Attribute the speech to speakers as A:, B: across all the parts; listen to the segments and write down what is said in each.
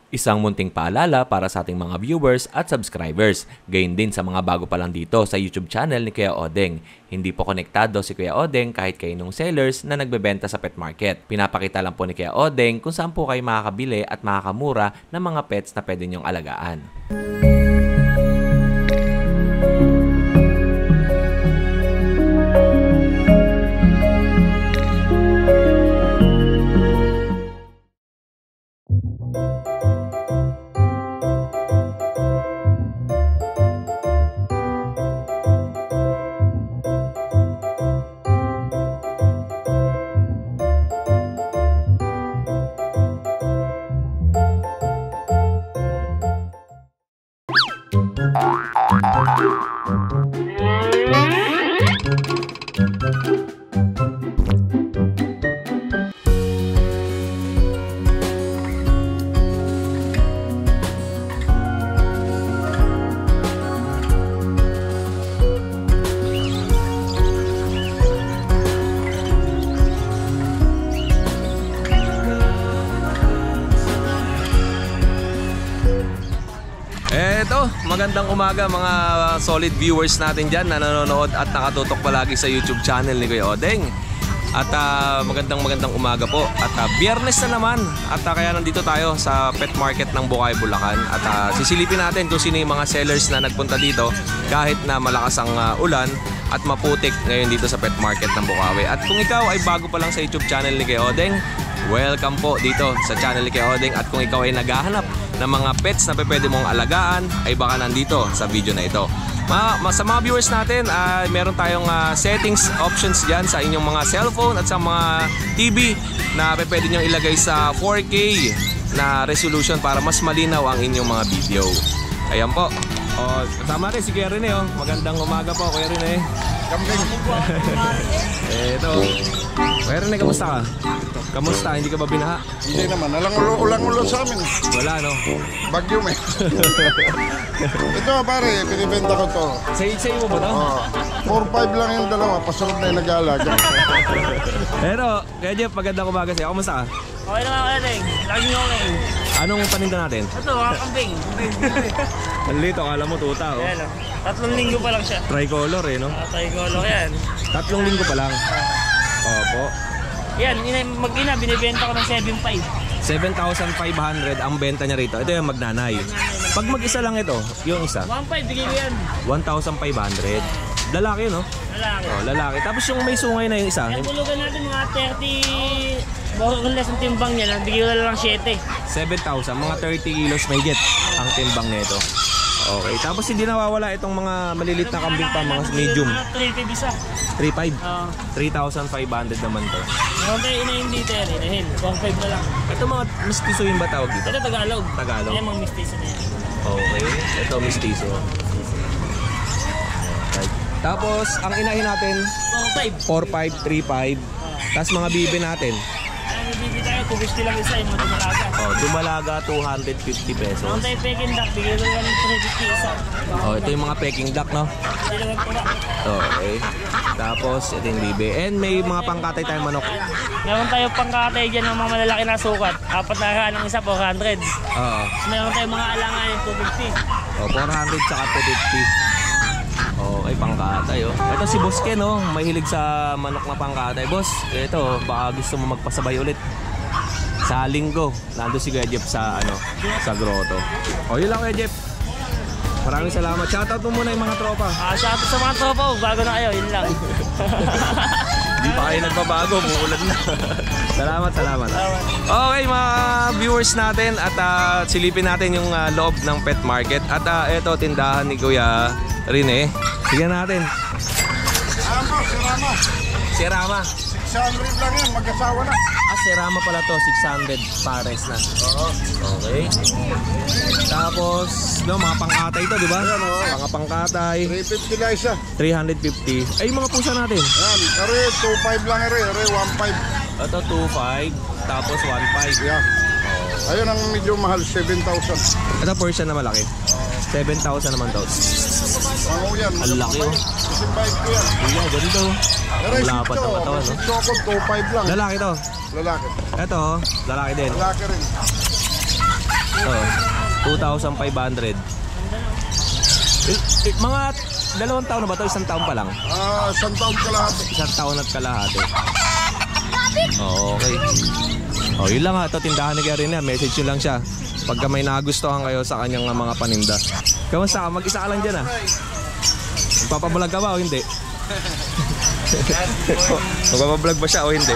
A: Isang munting paalala para sa ating mga viewers at subscribers. Gayon din sa mga bago pa lang dito sa YouTube channel ni Kuya Odeng. Hindi po konektado si Kuya Odeng kahit kaninong sellers na nagbebenta sa pet market. Pinapakita lang po ni Kuya Odeng kung saan po kayo makakabili at makakamura ng mga pets na pwede nyong alagaan. Magandang umaga mga solid viewers natin dyan na nanonood at nakatutok palagi sa YouTube channel ni Kuya Odeng. At magandang umaga po. At biyernes na naman. At kaya nandito tayo sa pet market ng Bukawi, Bulacan. At sisilipin natin kung sino yung mga sellers na nagpunta dito kahit na malakas ang ulan at maputik ngayon dito sa pet market ng Bukawi. At kung ikaw ay bago pa lang sa YouTube channel ni Kuya Odeng, welcome po dito sa channel ni Kuya Odeng. At kung ikaw ay naghahanap ng mga pets na pwede mong alagaan, ay baka nandito sa video na ito. Sa mga viewers natin, meron tayong settings options dyan sa inyong mga cellphone at sa mga TV na pwede nyo ilagay sa 4K na resolution para mas malinaw ang inyong mga video. Ayan po. Kasama natin si Kuya Rene. Magandang umaga po, Kuya Rene. Ito. Kuya Rene, kamusta ka? Kamusta? Hindi ka ba binaha?
B: Hindi naman. Ulang-ulo sa amin.
A: Wala, no?
B: Bagyo may. Ito pare, pinibenta ko to.
A: Sa mo ba to?
B: 4-5 lang yung dalawa. Pasunod na yung nag-aalaga.
A: Pero, Kuya Jeff, magandang umaga sa'yo. Kamusta ka?
C: Okay naman, Kuya Odeng. Laging okay.
A: Anong paninda natin?
C: Ito, mga kambing.
A: Nalito, akala mo tuta, oh.
C: Ayan, 3 linggo pa lang siya.
A: Tricolor, eh, no?
C: Tricolor yan.
A: 3 linggo pa lang. Opo.
C: Yan, mag-ina, binibenta ko ng 7.5.
A: 7,500 ang benta niya rito. Ito yung magnanay. Pag mag-isa lang ito, yung isa
C: 1.5, bigay ko yan.
A: 1,500. Lalaki, no?
C: Lalaki.
A: Lalaki. Tapos yung may sungay na yung isa.
C: Yan, bulugan natin mga 30... Bakit less ang timbang niya, bigay ko lang 7.
A: 7,000, mga 30 kilos may get ang timbang nito. Okay, tapos hindi nawawala itong mga malilit na kambing pa, mga medium.
C: 3.5 isa.
A: 3.5? 3,500 naman to.
C: Meron tayo inahin dito yan, inahin. 1.5 na lang.
A: Ito mga mistiso yung ba tawag dito?
C: Ito Tagalog.
A: Tagalog?
C: Ayan mga mistiso na yan.
A: Okay, ito mistiso. Tapos, ang inahin natin 4.5, 3.5. Tapos mga bibi natin
C: Bibili tayo, 250 lang isa, yung mga dumalaga.
A: Dumalaga 250 pesos.
C: Meron tayo peking duck, bigay ko lang ng 350 isa.
A: Ito yung mga peking duck, no?
C: Hindi naman pura.
A: Okay. Tapos, ito yung bibi. And may mga pangkatay tayong manok.
C: Meron tayo pangkatay dyan ng mga malalaki na sukat. 4 na raan ng isa, 400. Meron tayo mga alangan yung 250.
A: 400 tsaka 250. Okay, pangkatay, oh. Ito si Boss Ken, oh. Mahilig sa manok na pangkatay. Boss, ito, baka gusto mo magpasabay ulit. Sa linggo, nandun si Kuya Jeff sa, sa grotto. Yun lang, Kuya Jeff. Maraming salamat. Shoutout mo muna yung mga tropa.
C: Shoutout sa mga tropa, bago na kayo, yun lang.
A: Hindi pa kayo nagbabago, muulan na. Salamat. Okay, mga viewers natin at silipin natin yung loob ng pet market. At ito, tindahan ni Kuya Rene. Tignan natin. Si Rama.
B: 600 lang yan, mag-asawa na.
A: Si Rama pala to, 600 pares na. Okay. Tapos, mga pangkatay ito, di ba?
B: Ayan,
A: mga pangkatay.
B: 350 lang isa.
A: 350. Ay, yung mga pusa natin.
B: Ayan, 2.5 lang 1.5.
A: Ito, 2.5. Tapos, 1.5.
B: Yeah. Ayun ang medyo mahal, 7,000.
A: Ito, Persian na malaki. 7,000 naman daw.
B: Yan.
A: Ang laki, oh.
B: Simbayad ko yan.
A: Iya, ganito. Ang lapat ng katawan, no?
B: Sokol, 2.5 lang.
A: Lalaki to.
B: Lalaki.
A: Ito, lalaki din.
B: Lalaki rin.
A: Ito. 2,500. Mga 2 taon na ba ito? 1 taon pa lang?
B: Isang taon ka lahat.
A: 1 taon at kalahati. Okay. Yun lang ha. Ito, tindahan ni Gary na. Message nyo lang siya. Pagka may nagustuhan kayo sa kanyang mga paninda. Kamusta ka? Mag-isa ka lang dyan ha. Magpapabulag ka ba o hindi? Magpapabulag ba siya o hindi?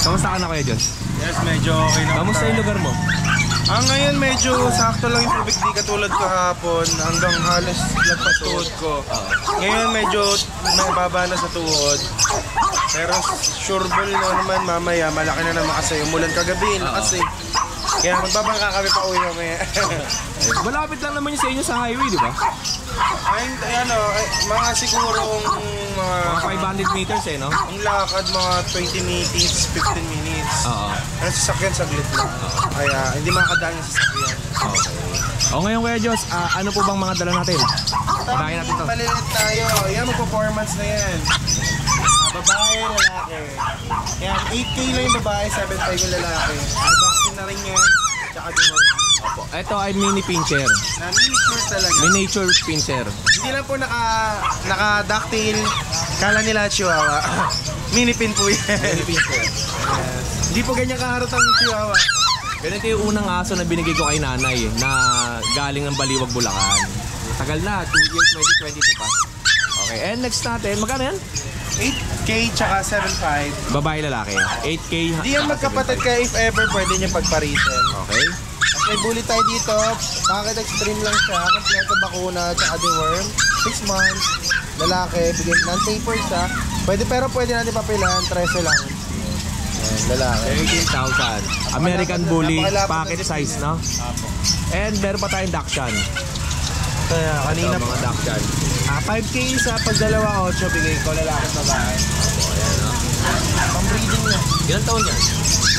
A: Kamusta ka na kayo dyan?
D: Yes, medyo okay na.
A: Kamusta yung lugar mo?
D: Ngayon medyo sakto lang yung tubig, di katulad kahapon hanggang halos lagpas tuhod ko. Ngayon medyo mababa na sa tuhod. Pero sure ball na naman mamaya, malaki na naman kasi umulan kagabi, lakas eh. Kaya magbabangka kami pa uwi mamaya.
A: Malapit lang naman yung sa inyo sa highway, di ba?
D: Mga sigurong mga
A: 500 meters no?
D: ang lakad mga 20 minutes, 15 minutes. Pero sasakyan saglit lang. Kaya hindi makakadaan yung sasakyan.
A: Ngayon Kuya Diyos, ano po bang mga dala natin? Patayin natin to.
D: Malilit tayo. Yan, mag-performance na yan. Babae, lalaki. Yan, 8K lang yung babae, 7.5 yung lalaki. May vaccine na rin yan. Tsaka din
A: Ito ay mini pincher.
D: na miniature talaga.
A: Miniature pincher.
D: Hindi lang po naka-ducktail. Kala nila chihuahua. Mini pin po yan.
A: Mini pincher.
D: Hindi po ganyan kaharot ang chihuahua.
A: Ganito yung unang aso na binigay ko kay nanay na galing ng Baliwag, Bulacan. Tagal na, 2 years, 2022 pa. Okay, and next natin, magkano yan?
D: 8K tsaka 7.5.
A: Babae, lalaki. 8K.
D: Hindi yan magkapatid ka, if ever pwede niya pagparitin.
A: Okay.
D: At may bullet tayo dito. Packet extreme lang siya. Kompleto bakuna tsaka deworm. 6 months. Lalaki. Bigyan non-taper siya. Pero pwede natin papilan. 13 lang. Ayan, lalaki.
A: 13,000. American Bully, pocket size, no? And meron pa tayong Dachshund.
D: Kaya kanina
A: Ito, mga Dachshund.
D: 5K sa pagdalawa 8 bigay ko lalaki at babae. Pang-breeding na.
A: Ilan taon yan?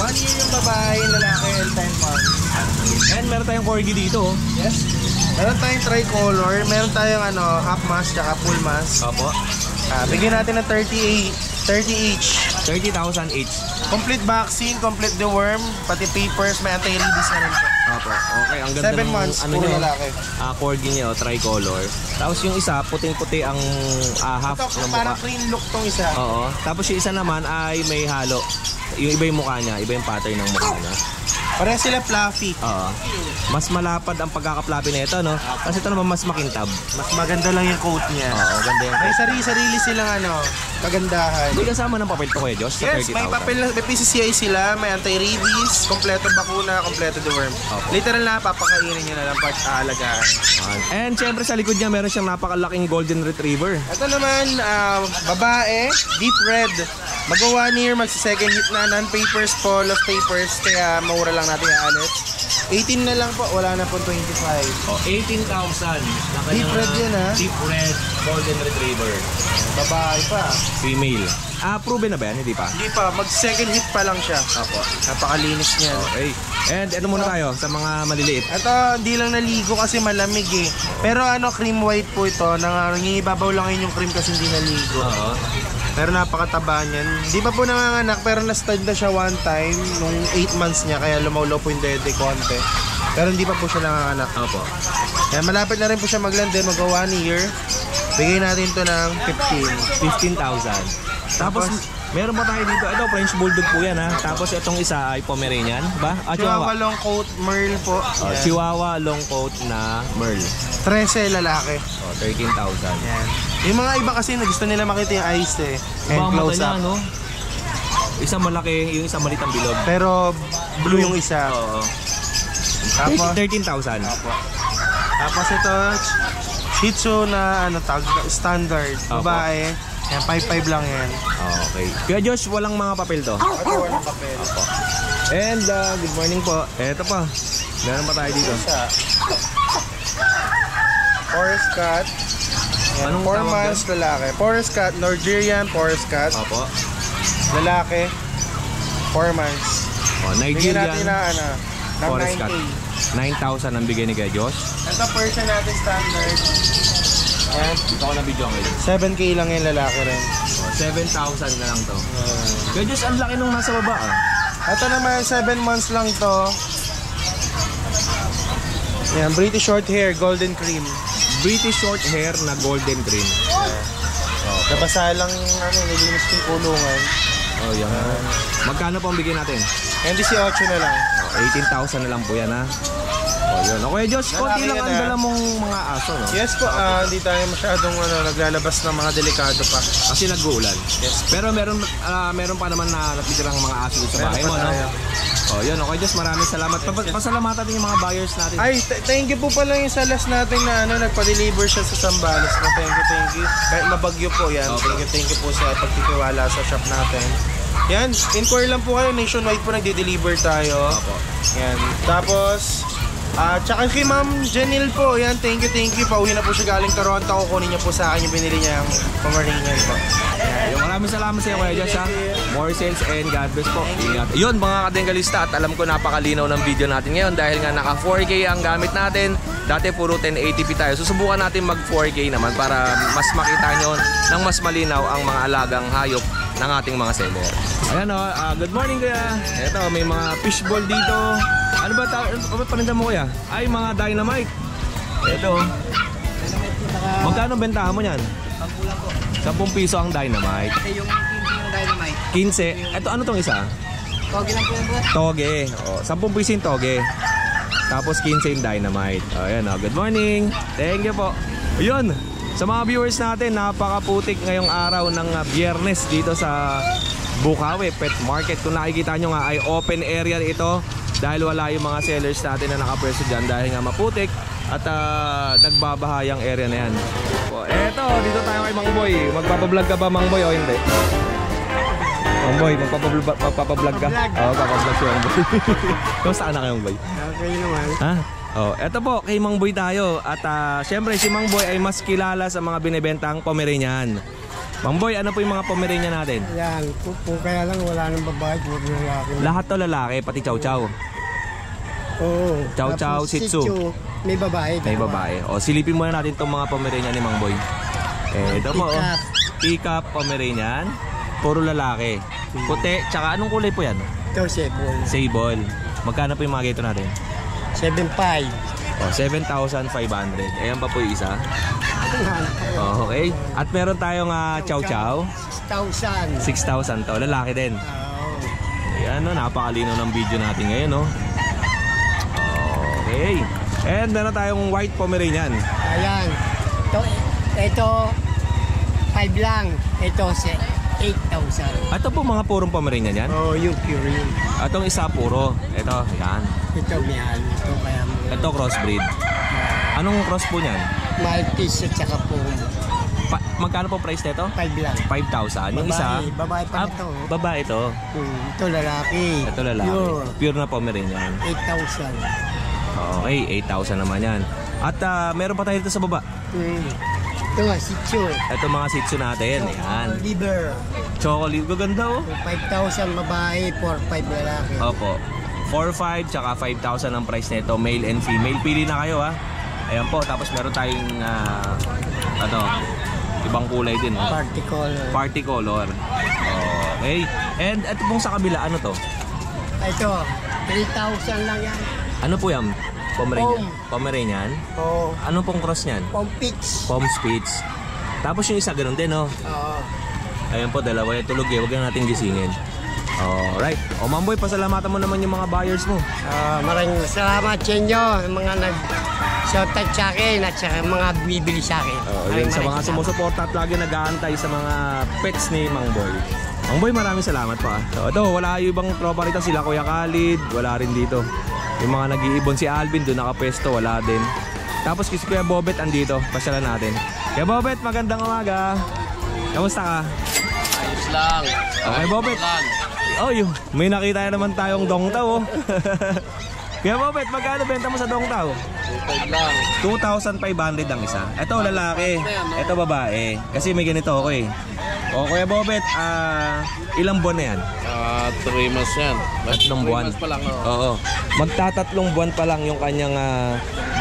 D: 1 year yung babae, lalaki, and 10 months.
A: And meron tayong corgi dito.
D: Yes. Meron tayong tricolor, meron tayong half mask tsaka full mask.
A: Opo.
D: Bigyan natin ng 30 each.
A: 30,000 each.
D: Complete vaccine, complete deworm, pati papers, may anti-rabies na rin po.
A: Opo. Okay, ang ganda
D: 7 months,
A: ano
D: puro
A: nyo,
D: lalaki.
A: corgi nyo, tricolor. Tapos yung isa, puting-puti ang half
D: Ito,
A: ng
D: parang
A: mukha.
D: clean look tong isa.
A: Oo. Tapos yung isa naman ay may halo. Yung iba yung mukha niya, iba yung pattern ng mukha niya.
D: Pareha sila fluffy.
A: Oo. Mas malapad ang pagkaka-fluffy na ito, no? Kasi ito naman mas makintab.
D: Mas maganda lang yung coat niya.
A: Oo, ganda yung
D: May sarili silang kagandahan.
A: Hindi kasama ng papel to Kuya Josh sa
D: Yes,
A: 30,000.
D: may papel, may PCCI sila, may anti-rabies, kompleto bakuna, kompleto deworm.
A: Opo.
D: Literal na, papakainin nyo na lang pag aalagaan.
A: And syempre sa likod niya meron siyang napakalaking golden retriever.
D: Ito naman, babae, deep red. Mag-1 year, magsa-second hit na, non-papers po, lost papers, kaya maura lang natin ialit. 18 na lang po, wala na po 25.
A: Oh, 18,000.
D: Deep red yan, ha?
A: Deep red golden retriever.
D: Babae pa.
A: Female. Proven na ba yan? Hindi pa?
D: Hindi pa, mag-second hit pa lang siya.
A: Opo.
D: Napakalinis niyan.
A: Okay. And ano muna tayo sa mga maliliit?
D: Ito, hindi lang naligo kasi malamig eh. Pero cream white po ito. Nangingibabaw lang yun yung cream kasi hindi naligo.
A: Oo.
D: Pero napakataba niyan. Di pa po nanganganak pero na-stud na siya one time nung 8 months niya kaya lumawlaw po yung dede konti. Pero hindi pa po siya nanganganak.
A: Opo.
D: Kaya malapit na rin po siya maglande, mag-1 year. Bigay natin to ng
A: 15,000. Tapos meron pa tayo dito. Ito French Bulldog po yan ha. Tapos itong isa ay Pomeranian. Ba?
D: Chihuahua long coat, Merle po. Yan.
A: Chihuahua long coat na Merle.
D: 13 lalaki.
A: 13,000.
D: Yan. Yung mga iba kasi na gusto nila makita yung eyes eh.
A: Iba
D: And
A: ang mata
D: close
A: niya,
D: up.
A: no? Isa malaki, yung isa maliit ang bilog.
D: Pero blue yung isa.
A: Oo.
D: Tapos,
A: 13,000.
D: tapos ito, Shih Tzu na standard.
A: Opo.
D: Babae. Yan, 5'5 lang yan.
A: Okay. Kaya Josh, walang mga papel to.
D: Ito, walang papel.
A: And good morning po. Eto pa. Meron pa tayo dito.
D: Isa. Forest Cat. Yan,
A: Anong
D: 4
A: tawag
D: months lalaki. Forest Cat, Nigerian Forest Cat.
A: Opo.
D: Lalaki. 4 months.
A: Nigerian
D: Bigyan natin na ng
A: Forest
D: 9K.
A: Cat. 9,000 ang bigay ni Kuya Josh.
D: Ito Persian natin standard. Yan.
A: Dito ko na video ngayon.
D: 7K lang yung lalaki rin.
A: 7,000 na lang to. Kuya Josh, ang laki nung nasa baba ah.
D: Ito naman 7 months lang to. Yan, British short hair, golden cream.
A: British short hair na golden green.
D: Nabasa lang, nilinis yung kulungan.
A: Oh, yan. Magkano po ang bigyan natin?
D: And 18 na lang.
A: 18,000 na lang po yan, ha? Oh, yun. Okay, Diyos, konti lang ang dala mong mga aso, no?
D: Yes po, hindi tayo masyadong naglalabas ng mga delikado pa.
A: Kasi nag-uulan.
D: Yes.
A: Pero meron pa naman na natitirang mga aso sa bahay mo, no? Oh, yun. Okay, Diyos, maraming salamat. Pasalamatan natin yung mga buyers natin.
D: Ay, thank you po pala yung sa last natin na nagpa-deliver siya sa Zambales. Thank you. Kahit mabagyo po yan.
A: Okay.
D: Thank you po sa pagtitiwala sa shop natin. Yan, inquire lang po kayo. Nationwide po nagde-deliver tayo.
A: Opo.
D: Yan. Tapos, tsaka kay Ma'am Janil po, yan, thank you. Pauwi na po siya galing Toronto. Kukunin niya po sa akin yung binili niya yung Pomeranian po.
A: Yung maraming salamat sa iyo, Kuya Josh, ha? More sales and God bless po. Ingat. Yun, mga kadengalista, at alam ko napakalinaw ng video natin ngayon dahil nga naka 4K ang gamit natin. Dati puro 1080p tayo. Susubukan natin mag 4K naman para mas makita nyo ng mas malinaw ang mga alagang hayop ng ating mga seller. Ayan, good morning, Kuya. Ito, may mga fishball dito. Ano ba paninda mo, Kuya? Ay, mga dynamite. Ito. Magkano bentahan mo niyan? 10 piso ang dynamite.
E: Yung 15 yung dynamite.
A: 15. Ito, ano tong isa?
E: Toge lang po yung boss.
A: Toge. O, 10 piso yung toge. Tapos 15 yung dynamite. O, ayan, good morning. Thank you po. Yun. Sa mga viewers natin, napakaputik ngayong araw ng Biyernes dito sa Bukawi Pet Market. Kung nakikita nyo nga ay open area ito dahil wala yung mga sellers natin na nakapwesto dyan dahil nga maputik at nagbabahayang area na yan. O, eto, dito tayo kay Mang Boy. Magpapablog ka ba, Mang Boy, o hindi? Mang Boy, magpapablog ka? Oo, papablog si Mang Boy. Kumusta ka na kayo, Mang Boy?
E: Okay naman.
A: Ha? Oh, eto po, kay Mang Boy tayo. At syempre, si Mang Boy ay mas kilala sa mga binibentang Pomeranian. Mang Boy, ano po yung mga Pomeranian natin?
E: Yan, kung kaya lang wala nang babae, puro lalaki.
A: Lahat to lalaki, pati Chow Chow.
E: Oo.
A: Chow Chow,
E: Tapos
A: Shih Tzu.
E: May babae.
A: May babae. O, silipin muna natin itong mga Pomeranian ni Mang Boy. Ito po,
E: Teacup.
A: Teacup Pomeranian. Puro lalaki. Puti, tsaka anong kulay po yan?
E: Ito, sable.
A: Sable. Magkano po yung mga gato natin?
E: 7.5.
A: O, 7,500. Ayan pa po yung isa. Oh, okay. At meron tayong Chow Chow.
E: 6,000.
A: 6,000 to. Lalaki din.
E: Oo.
A: Ayan, no, napakalino ng video natin ngayon, no? Okay. And meron tayong white Pomeranian.
E: Ayan. Ito 5 lang. Ito 8,000.
A: Ito po mga purong Pomeranian yan.
E: Oh, yung pure yun.
A: Itong isa puro. Ito, yan.
E: Ito mahal. Ito kaya mo.
A: Ito crossbreed. Anong cross po niyan?
E: Maltese at saka po.
A: Magkano po price nito?
E: 5 lang.
A: 5,000. Yung isa?
E: Babae pa ito.
A: Babae ito.
E: Ito lalaki.
A: Ito lalaki.
E: Pure.
A: Pure na Pomeranian.
E: 8,000.
A: Okay, 8,000 naman yan. At meron pa tayo dito sa baba.
E: Ito nga, Shih Tzu.
A: Ito mga Shih Tzu natin. Ayan.
E: Liver.
A: Chocolate. Gaganda, oh.
E: 5,000 babae, 4,500 lalaki.
A: Opo. 4,500 tsaka 5,000 ang price nito, male and female. Pili na kayo, ha. Ayan po, tapos meron tayong ibang kulay din.
E: Party color.
A: Party color. Okay. And ito pong sa kabila, ano to?
E: Ito, 3,000 lang yan.
A: Ano po yan? Pomeranian? Pomeranian?
E: Oo.
A: Ano pong cross niyan?
E: Pompix.
A: Pom Spitz. Tapos yung isa, ganun din, no?
E: Oo.
A: Ayan po, dalawa yung tulog, eh. Huwag na natin gisingin. Alright. O, Ma'am Boy, pasalamatan mo naman yung mga buyers mo.
E: Maraming salamat sa inyo, yung mga nag-shoutout sa akin at sa mga bibili sa akin.
A: Yun, sa mga sumusuporta at lagi nag-aantay sa mga pets ni Mang Boy. Mang Boy, maraming salamat pa. So, ito, wala yung ibang tropa rito. Sila Kuya Khalid, wala rin dito. Yung mga nag-iibon si Alvin, doon nakapesto, wala din. Tapos si Kuya Bobet andito, pasyalan natin. Kuya Bobet, magandang umaga. Kamusta ka?
F: Ayos lang.
A: Okay, Bobet. Oh, may nakita naman tayong dongtaw, oh. Kuya Bobet, magkano benta mo sa dongtaw?
F: 2.5 lang.
A: 2,500 ang isa. Ito lalaki, ito babae. Kasi may ganito ako eh. O Kuya Bobet, ilang buwan na yan?
F: 3 months yan.
A: 3 buwan.
F: 3 months pa lang.
A: Oo. Magtatatlong buwan pa lang yung kanyang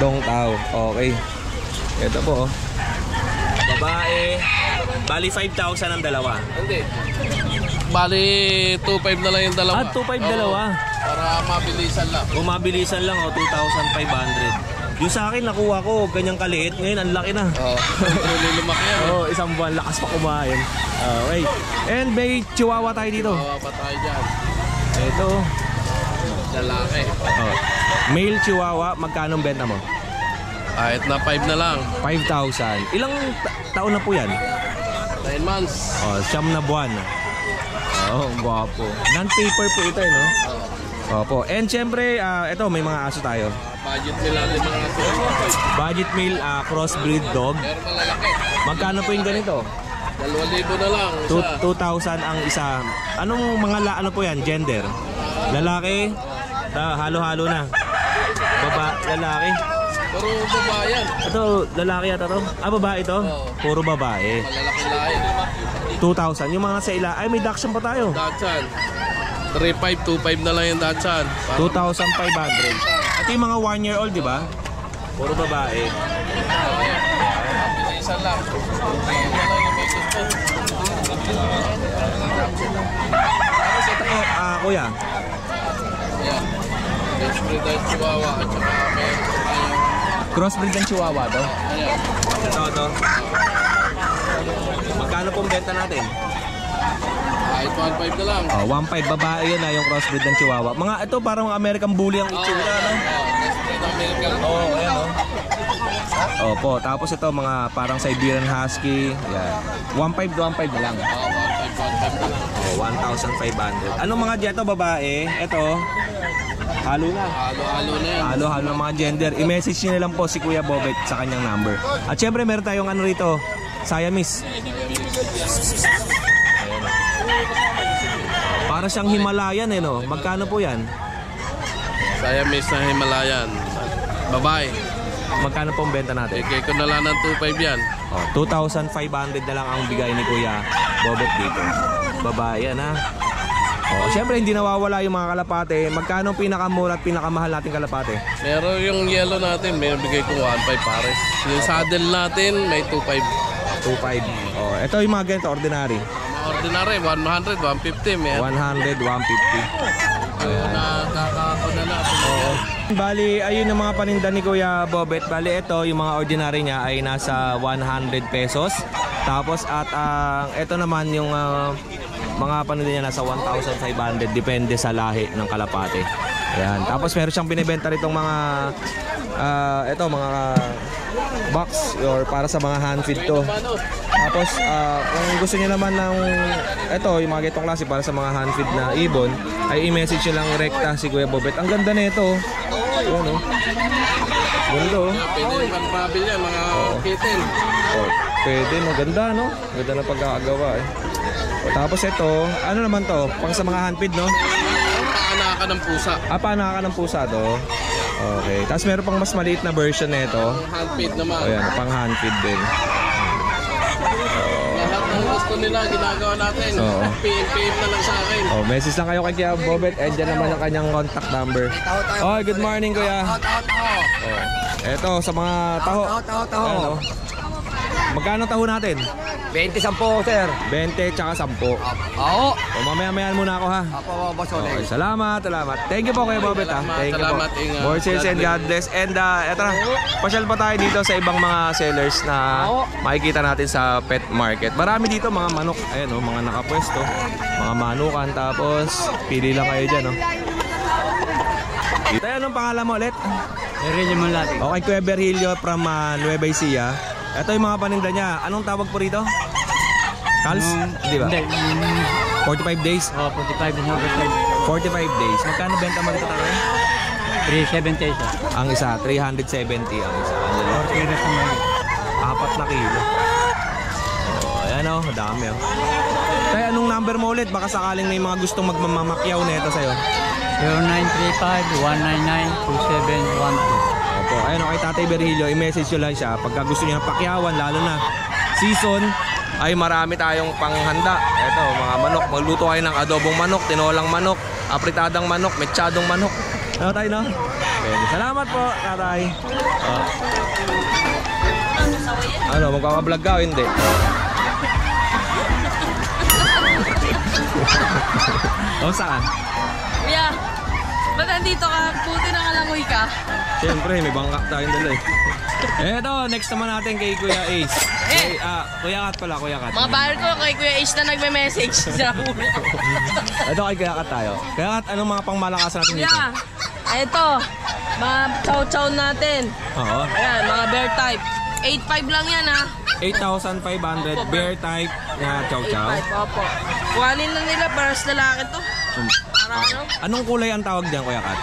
A: dongtaw. Okay. Ito po, oh. Babae, Bali 5,000 ang dalawa.
F: Hindi. Bali, 2.5 na lang yung dalawa.
A: 2.5 dalawa.
F: Para mabilisan lang.
A: Kung mabilisan lang, 2,500. Yung sa akin, nakuha ko ganyang kaliit. Ngayon, ang laki na.
F: Oo. Lumaki yan.
A: Oo, isang buwan, lakas pa kumain. Okay. And may chihuahua tayo dito.
F: Oo, pa tayo dyan.
A: Ito.
F: Lalaki.
A: Oh. Male chihuahua, magkano ang benta mo?
F: Kahit na 5 na lang.
A: 5,000. Ilang taon na po yan?
F: 9 months.
A: Oh, 9 na buwan. Oh, gwapo. Non-paper po ito, no? Opo. And syempre, ito, may mga aso tayo.
F: Budget nila din mga
A: Budget meal, crossbreed dog.
F: pero malalaki.
A: Magkano po yung ganito?
F: 2,000 na lang. Isa.
A: 2,000 ang isa. Anong mga ano po yan? Gender? Lalaki? Halo-halo na. Lalaki?
F: Pero babae yan.
A: Ito, lalaki yata to? Babae ito? Puro babae.
F: Malalaki lahi.
A: 2,000. Yung mga sa ila, ay may Dachshund pa tayo.
F: Dachshund. 3.5, 2.5 na lang yung Dachshund.
A: 2,500. Ito yung mga 1 year old, di ba? Puro babae.
F: Isa lang. 2.5 na lang yung may gusto.
A: Tapos ito po, kuya.
F: Ayan. Crossbreed ng Chihuahua at saka meron tayong
A: Crossbreed ng Chihuahua to.
F: ayan.
A: Ito. Magkano pong benta natin?
F: Kahit 1.5 na lang.
A: 1.5 babae yun na yung crossbreed ng Chihuahua. Mga ito parang American Bully ang itsura, no?
F: Crossbreed American.
A: Oo, ayan o. Opo, tapos ito mga parang Siberian Husky. Yan. 1.5 to 1.5 na lang.
F: 1.5 na lang.
A: 1,500. Anong mga dito babae? Ito. Halo na.
F: Halo-halo na yan.
A: Halo-halo ng mga gender. I-message nyo na lang po si Kuya Bobet sa kanyang number. At syempre meron tayong ano rito, Siamese. Para siyang Himalayan eh no. Magkano po yan?
F: Siamese na Himalayan. Babae.
A: Magkano po ang benta natin?
F: Bigay ko na lang ng 2.5 yan.
A: 2,500 na lang ang bigay ni Kuya Bobet dito. Babae yan ha. Siyempre hindi nawawala yung mga kalapate. Magkano ang pinakamura at pinakamahal nating kalapate?
F: Meron yung yellow natin, may bigay ko 1.5 pares. Yung saddle natin, may 2.5.
A: 2.5. Ito yung mga ganito, ordinary.
F: Mga ordinary, 100, 150. May
A: 100, 150.
F: nakakako na natin.
A: Bali, ayun yung mga paninda ni Kuya Bobet. Bali, ito yung mga ordinary niya ay nasa 100 pesos. Tapos at ito naman yung mga paninda niya nasa 1,500. Depende sa lahi ng kalapate. Ayan. Tapos meron siyang binibenta ritong mga ito mga box or para sa mga hand feed to. Tapos kung gusto niyo naman ng ito yung mga ganitong klase para sa mga hand feed na ibon, ay i-message niyo lang rekta si Kuya Bobet. Ang ganda nito. Ayan oh. Ganda oh.
F: Pwede yung pang-pabil yan, mga kitten.
A: Pwede, maganda no? Ganda na pagkakagawa eh. Tapos ito, ano naman to? Pang sa mga hand feed no?
F: Paanaka ng pusa.
A: Paanaka ng pusa to. Okay. Tapos meron pang mas maliit na version nito.
F: Handfeed naman.
A: Ayan, pang hand feed din.
F: Lahat ng gusto nila, ginagawa natin.
A: Oo.
F: PM na lang sa akin.
A: Message lang kayo kay Kuya Bobet. And dyan naman ang kanyang contact number. Good morning Kuya. Eto, sa mga taho. Taho. Magkano taho natin?
E: 20 sampo, sir.
A: 20 tsaka 10.
E: Oo.
A: Mamaya-mayan muna ako ha.
E: Apo, boss
A: Okay, salamat. Thank you po Kuya Bobet ha. Thank you po.
F: Salamat, ingat.
A: More sales and God bless. And eto na, pasyal pa tayo dito sa ibang mga sellers na makikita natin sa pet market. Marami dito mga manok. Ayan o, mga nakapwesto. Mga manukan. Tapos, pili lang kayo dyan o. Tayo, anong pangalan mo ulit?
E: Virgilio Malati.
A: Okay, Kuya Virgilio from Nueva Ecija. Ito yung mga paninda niya. Anong tawag po rito? Kals? Di ba? 45 days?
E: 45 na
A: 45 days. Magkano benta mo rito tayo?
E: 370 isa.
A: Ang isa, 370 ang isa.
E: Kaya sa mga
A: 4 na kilo. Ayan o, dami o. Tayo, anong number mo ulit? Baka sakaling may mga gustong magmamamakyaw na ito sa'yo.
E: 0935-199-2712.
A: Opo, ayun o, kay Tatay Virgilio, i-message nyo lang siya. Pagka gusto niya ng pakyawan, lalo na season, ay marami tayong panghanda. Ito, mga manok. Magluto kayo ng adobong manok, tinolang manok, apritadang manok, mechadong manok. Ano tayo, no? Pwede. Salamat po, Tatay. Ano, magkakablog ka o hindi? O, saan?
G: Kuya, ba't nandito ka? Buti na kalangoy ka.
A: Siyempre, may bangka tayong dala eh. Eto, next naman natin kay Kuya Ace. Kuya Kat pala, Kuya Kat.
G: Mga buyer ko kay Kuya Ace na nagme-message sa ulo.
A: Ito kay Kuya Kat tayo. Kuya Kat, anong mga pangmalakasan natin dito?
G: Kuya, ito, mga chow-chow natin.
A: Oo.
G: Ayan, mga bear type. 8.5 lang yan ha.
A: 8,500 bear type na chow-chow.
G: 8.5, opo. Kuhanin na nila, paras lalaki to. Para ano?
A: Anong kulay ang tawag diyan, Kuya Kat?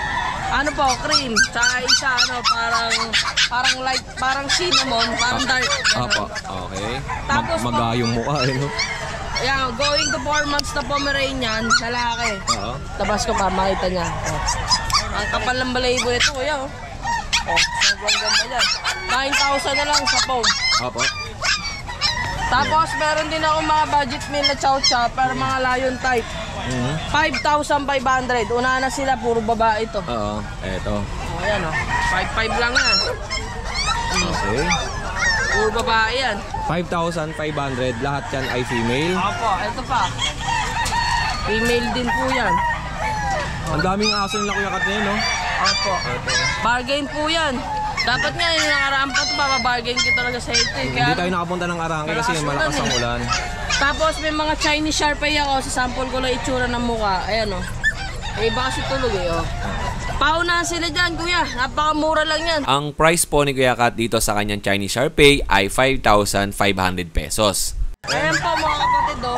G: Ano po, cream. Tsaka isa, ano, parang light, parang cinnamon, parang dark. Ganun.
A: Opo, okay.
G: Tapos
A: Magayong mukha eh, no?
G: Ayan, going to 4 months na Pomeranian, lalaki.
A: Oo.
G: Tabas ko pa, makita niya. Ang kapal ng balayibo nito, kuya, oh. Sobrang ganda niya. 9,000 na lang sa phone.
A: Opo.
G: Tapos, meron din ako mga budget meal na chow-chow para mga lion type. 5,500. Una na sila, puro babae ito.
A: Oo, eto.
G: Oh, ayan, oh. 5,500 lang yan.
A: Okay.
G: Puro babae yan.
A: 5,500, lahat yan ay female.
G: Opo, ito pa. Female din po yan.
A: Ang daming aso nila, Kuya Kat ngayon, no?
G: Opo. Bargain po yan. Dapat nga yung nakaraan pa ito, bargain kita talaga sa ito.
A: Hindi tayo nakapunta ng Arangke kasi malakas ang ulan.
G: Tapos may mga Chinese Sharpei ako, sa sample ko lang itsura ng mukha. Ayan o. Iba kasi tulog eh o. Paunahan sila dyan, kuya. Napakamura lang yan.
A: Ang price po ni Kuya Kat dito sa kanyang Chinese Sharpei ay 5,500 pesos.
G: Ayan po mga kapatid o.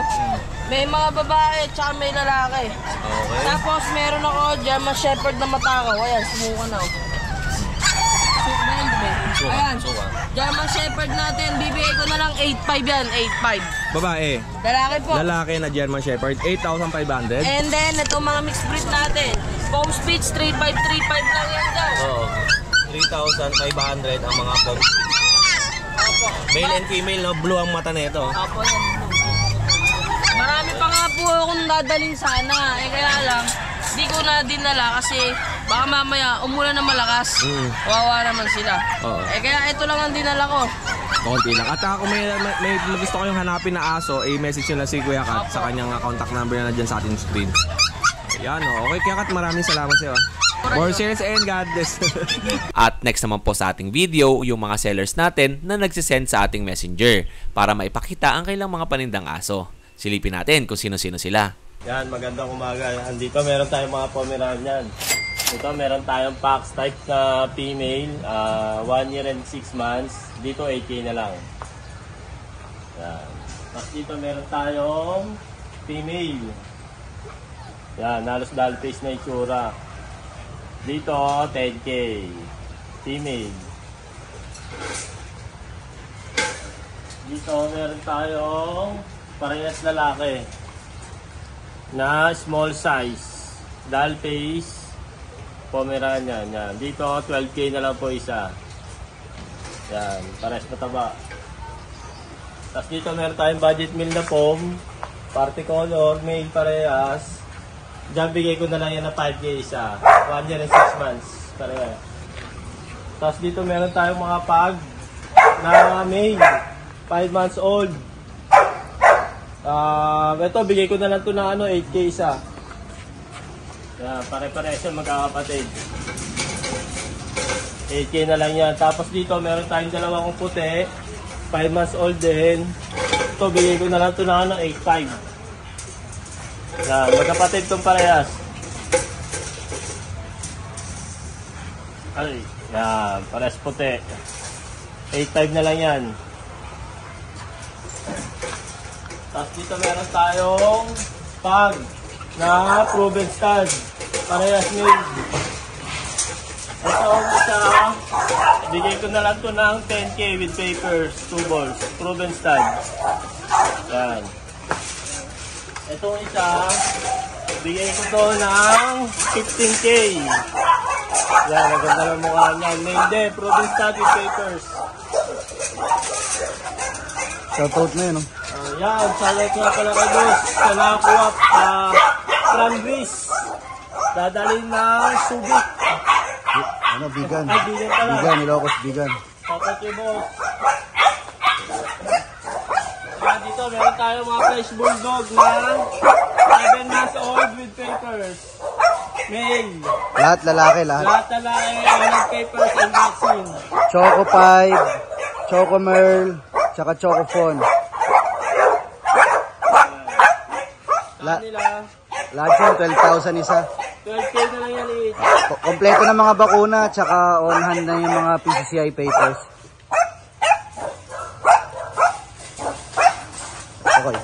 G: May mga babae at saka may lalaki.
A: Okay.
G: Tapos meron ako German Shepherd na matakaw. Ayan, sumuka na o. Ayan, German Shepherd natin, bibigay ko na lang 8.5 yan, 8.5.
A: Babae.
G: Lalaki po.
A: Lalaki na German Shepherd, 8,500.
G: And then, itong mga mixed breed natin, Foam Spitz, 3.5 lang yan dyan.
A: Oo. 3,500 ang mga pop.
G: Opo.
A: Male and female, no? Blue ang mata nito.
G: Opo, yan. Marami pa nga po akong dadalhin sana. Kaya lang, di ko na dinala kasi baka mamaya umulan na malakas. Wawa naman sila.
A: Oo.
G: Kaya ito lang ang dinala ko.
A: Konti lang. At kung may gusto kayong hanapin na aso, message nyo lang si Kuya Kat sa kanyang contact number na dyan sa ating screen. Ayan o. Okay, Kuya Kat, maraming salamat sa'yo. More shares and God bless. At next naman po sa ating video, yung mga sellers natin na nagsisend sa ating messenger para maipakita ang kailang mga panindang aso. Silipin natin kung sino-sino sila.
H: Yan, magandang umaga. Andito meron tayong mga Pomeranian. Ito meron tayong Fox type na female, 1 year and 6 months. Dito 8K na lang. Yan. Tapos dito meron tayong female. Yan, halos doll face na itsura. Dito 10K. Female. Dito meron tayong parehas lalaki na small size, doll face, Pomeranian. Yan. Dito 12K na lang po isa. Yan, parehas mataba. Tapos dito meron tayong budget meal na foam, party color, male parehas. Diyan bigay ko na lang yan na 5K isa, 1 year and 6 months parehas. Tapos dito meron tayong mga pag na male, 5 months old. Ito, bigay ko na lang ito na 8K isa. Yan, pare-pare siya magkakapatid. 8K na lang yan. Tapos dito, meron tayong dalawang puti. 5 months old din. Ito, bigay ko na lang ito na 8.5. Yan, magkapatid itong parehas. Ay, yan, parehas puti. 8.5 na lang yan. Tapos dito meron tayong pag na proven stud. Parehas made. Ito isa, bigay ko na lang ito ng 10K with papers, 2 balls. Proven stud. Yan. Itong isa, bigay ko ito ng 15K. Yan, maganda ng mukha niyan. Made, proven stud with papers.
B: Shoutout na yun, no?
H: Yan, salat nga pala kay boss. Sa nakakuha, from Greece. Dadalhin ng Subic.
B: Ano, vegan.
H: Ay, vegan pala.
B: Vegan, Ilocos vegan.
H: Salat kay boss. Yan, dito meron tayo mga fresh bulldog na 7 months old with papers. Male.
I: Lahat lalaki, lahat.
H: Lahat lalaki, walang papers and vaccine.
I: Choco 5, Choco Merl, tsaka Choco Fon.
H: Nila,
I: Lahat yun, 12,000 isa.
H: 12K na lang yan each.
I: Kompleto ng mga bakuna, tsaka on hand na yung mga PCCI papers. Okay.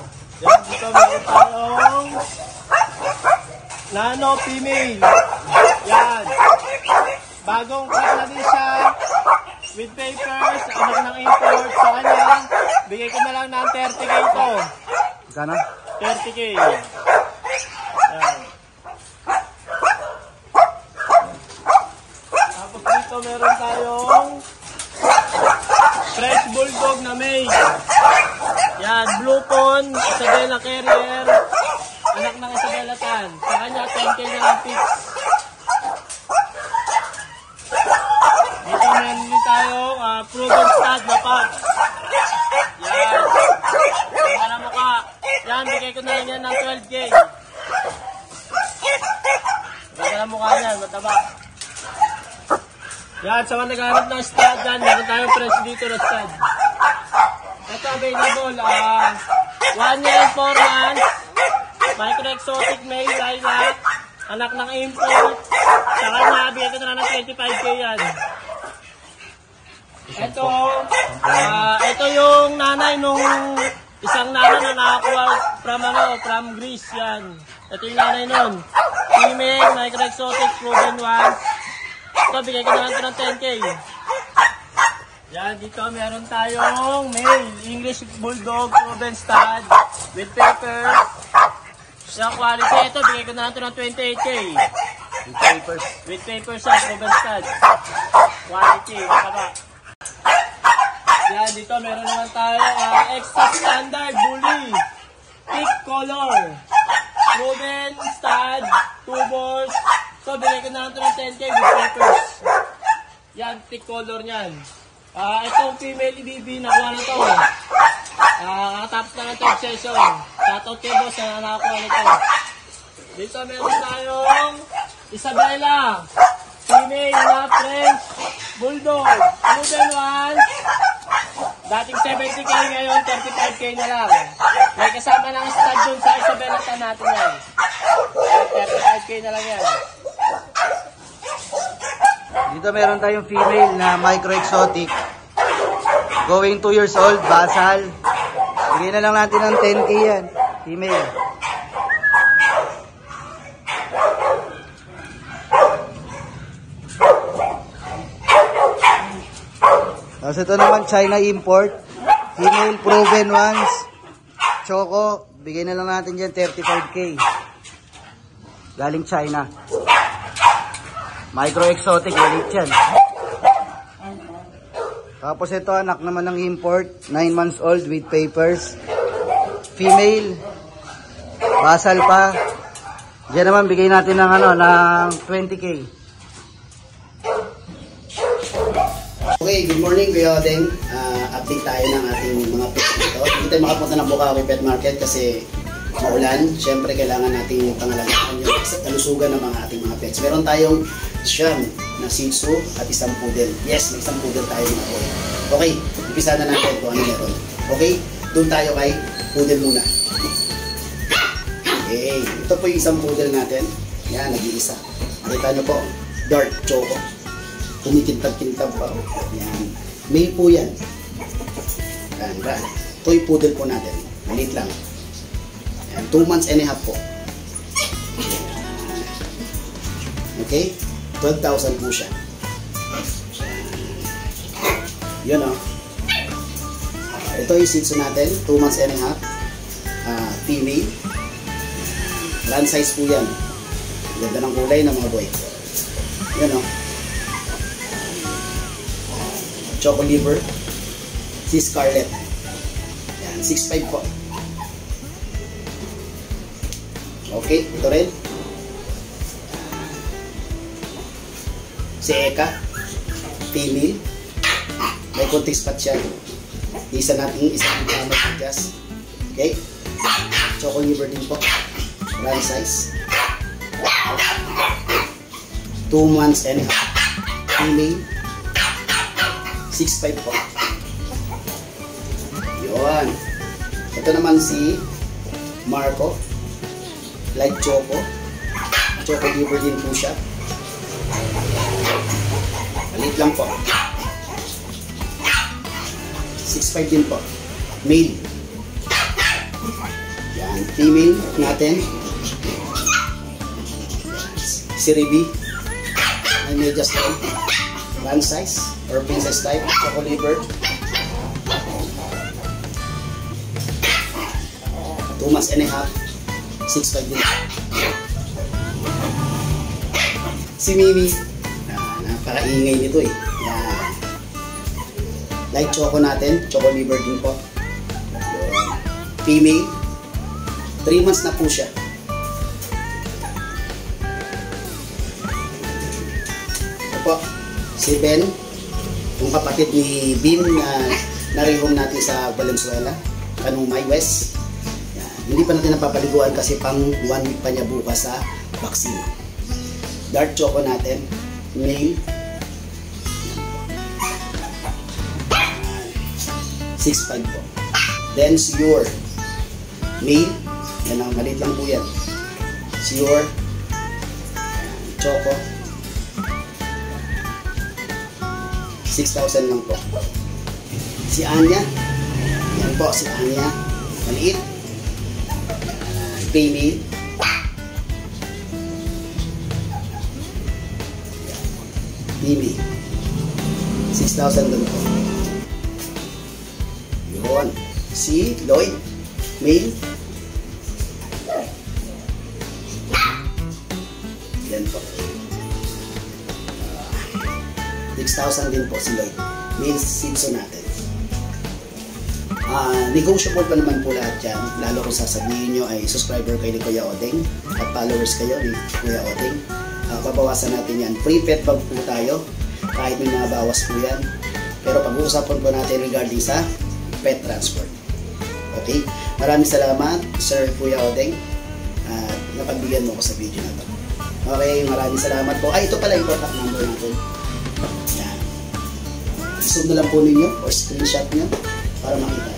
H: Yan, dito meron tayong nano female. Yan. Bagong cut na din siya. With papers, anak ng import sa kanya. Bigay ko na lang ng 30K ito.
I: Sana?
H: 30K. Yan. Tapos dito meron tayong Fresh Bulldog na male. Yan, Blue Pon, Isabella Carrier, anak ng Isabella Tan. Sa kanya, 10K na lang fix. Dito meron din tayong proven stud na pack. Yan. Yan na mukha. Yan, bigay ko na lang yan ng 12K. Bigay na mukha yan, mataba. Yan, sa mga naghahanap ng stud yan, meron tayong fresh dito na stud. Ito available, 1 year and 4 months, micro exotic male lilac, anak ng import, saka nabigay ko na ng 25K yan. Ito yung nanay nung isang nanay na nakakuha from Greece yan. Ito yung nanay nun. Female, micro exotic, proven once. Ito, bigay ko na lang ito ng 10K. Yan, dito meron tayong male, English Bulldog, proven stud, with papers. Sa quality ito, bigay ko na lang ito ng 28K.
I: With papers.
H: With papers sa proven stud. Quality, mataba. Yan, dito meron naman tayong extra standard bully. Thick color. Proven stud, 2 balls. So, bigay ko na lang ito ng 10K with papers. Yan, thick color niyan. Itong female EBB, nakuha na ito. Kakatapos na ng third session. Shoutout kay boss na nakakuha nito. Dito meron tayong Isabella. Female na French Bulldog. Proven once. Dating 70K ngayon, 35K na lang. May kasama ng stud dun sa Isabella ta natin yan. 35K na lang yan.
I: Dito meron tayong female na micro exotic. Going 2 years old, basal. Bigyan na lang natin ng 10K yan. Female. Tapos ito naman, China import. Female proven ones. Choco, bigay na lang natin dyan 35K. Galing China. Micro exotic, ulit yan. Tapos ito, anak naman ng import. 9 months old with papers. Female. Basal pa. Diyan naman, bigay natin ng, ng 20K.
J: Okay, good morning Kuya Odeng. Update tayo ng ating mga pets dito. Hindi tayo makapunta ng Bukawi Pet Market kasi maulan. Siyempre, kailangan nating pangalagaan yung kalusugan ng mga ating mga pets. Meron tayong siyam na Shih Tzu at isang poodle. Yes, may isang poodle tayo mga boy. Okay, umpisa na natin kung ano meron. Okay, doon tayo kay poodle muna. Okay, ito po yung isang poodle natin. Yan, nag-iisa. Nakita nyo po, dark choco. Kumikintab-kintab pa. Yan. Male po yan. Ganda. Toy poodle po natin. Maliit lang. Yan. 2 months and a half po. Okay? 12,000 po siya. Yun o. Ito yung Shih Tzu natin. 2 months and a half. Female. Run size po yan. Ganda ng kulay ng mga boy. Yun o. Choco liver. Si Scarlet. Yan. 6'5 po. Okay. Ito rin. Si Eka, female, may konting spot siya. Isa natin, isang adjust. Okay? Choco liver din po. run size. 2 months and a half. Female. 6'5 po. Yun. Ito naman si Marco. Light Choco. Choco giver din po siya. Malit lang po. 6'5 din po. Male. Yan. Female natin. Si Ribi. May medyas din. Run size or princess type. Choco liver. 2 months and a half. 6'5 din. Si Mimi. Napakaingay nito eh. Yan. Light choco natin. Choco liver din po. Female. 3 months na po siya. Ito po. Si Ben. Yung kapatid ni Bin na narihong natin sa Valenzuela. Kanumay West. Yan. Hindi pa natin napapaliguan kasi pang 1 week pa niya bukas sa vaccine. Dark choco natin. Male. 6'5 po. Then Sior. Male. Yan ang maliit lang po yan. Sior. Choco. 6,000 lang po. Si Anya. Yan po si Anya. Maliit. Female. Female. 6,000 lang po. Yun. Si Lloyd. Male. Yan po. 6,000 din po si Lloyd. Male Simpson natin. Negotiable pa naman po lahat yan. Lalo kung sasabihin nyo ay subscriber kayo ni Kuya Odeng at followers kayo ni Kuya Odeng. Pabawasan natin yan. Free pet bag po tayo. Kahit may mga bawas po yan. Pero pag-uusapan po natin regarding sa pet transport. Okay? Maraming salamat, Sir Kuya Odeng. Napagbigyan mo ko sa video na to. Okay, maraming salamat po. Ay, ito pala yung contact number natin. Yan. Zoom na lang po ninyo o screenshot nyo para makita.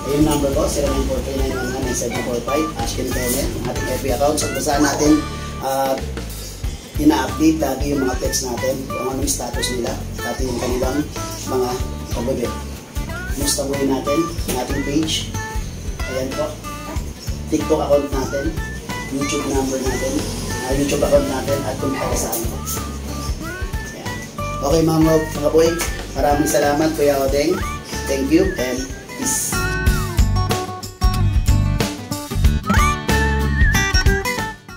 J: Ay, yung number ko, 0943-911-9745, Ashken Bennett, ang ating FB account. So, basahan natin ina-update lagi yung mga text natin, kung anong status nila, pati yung kanilang mga pag-ibig. Musta buhay natin, yung ating page. Ayan po. TikTok account natin, YouTube number natin, YouTube account natin, at kung saan po. Ayan. Okay mga boy, maraming salamat Kuya Odeng. Thank you and peace.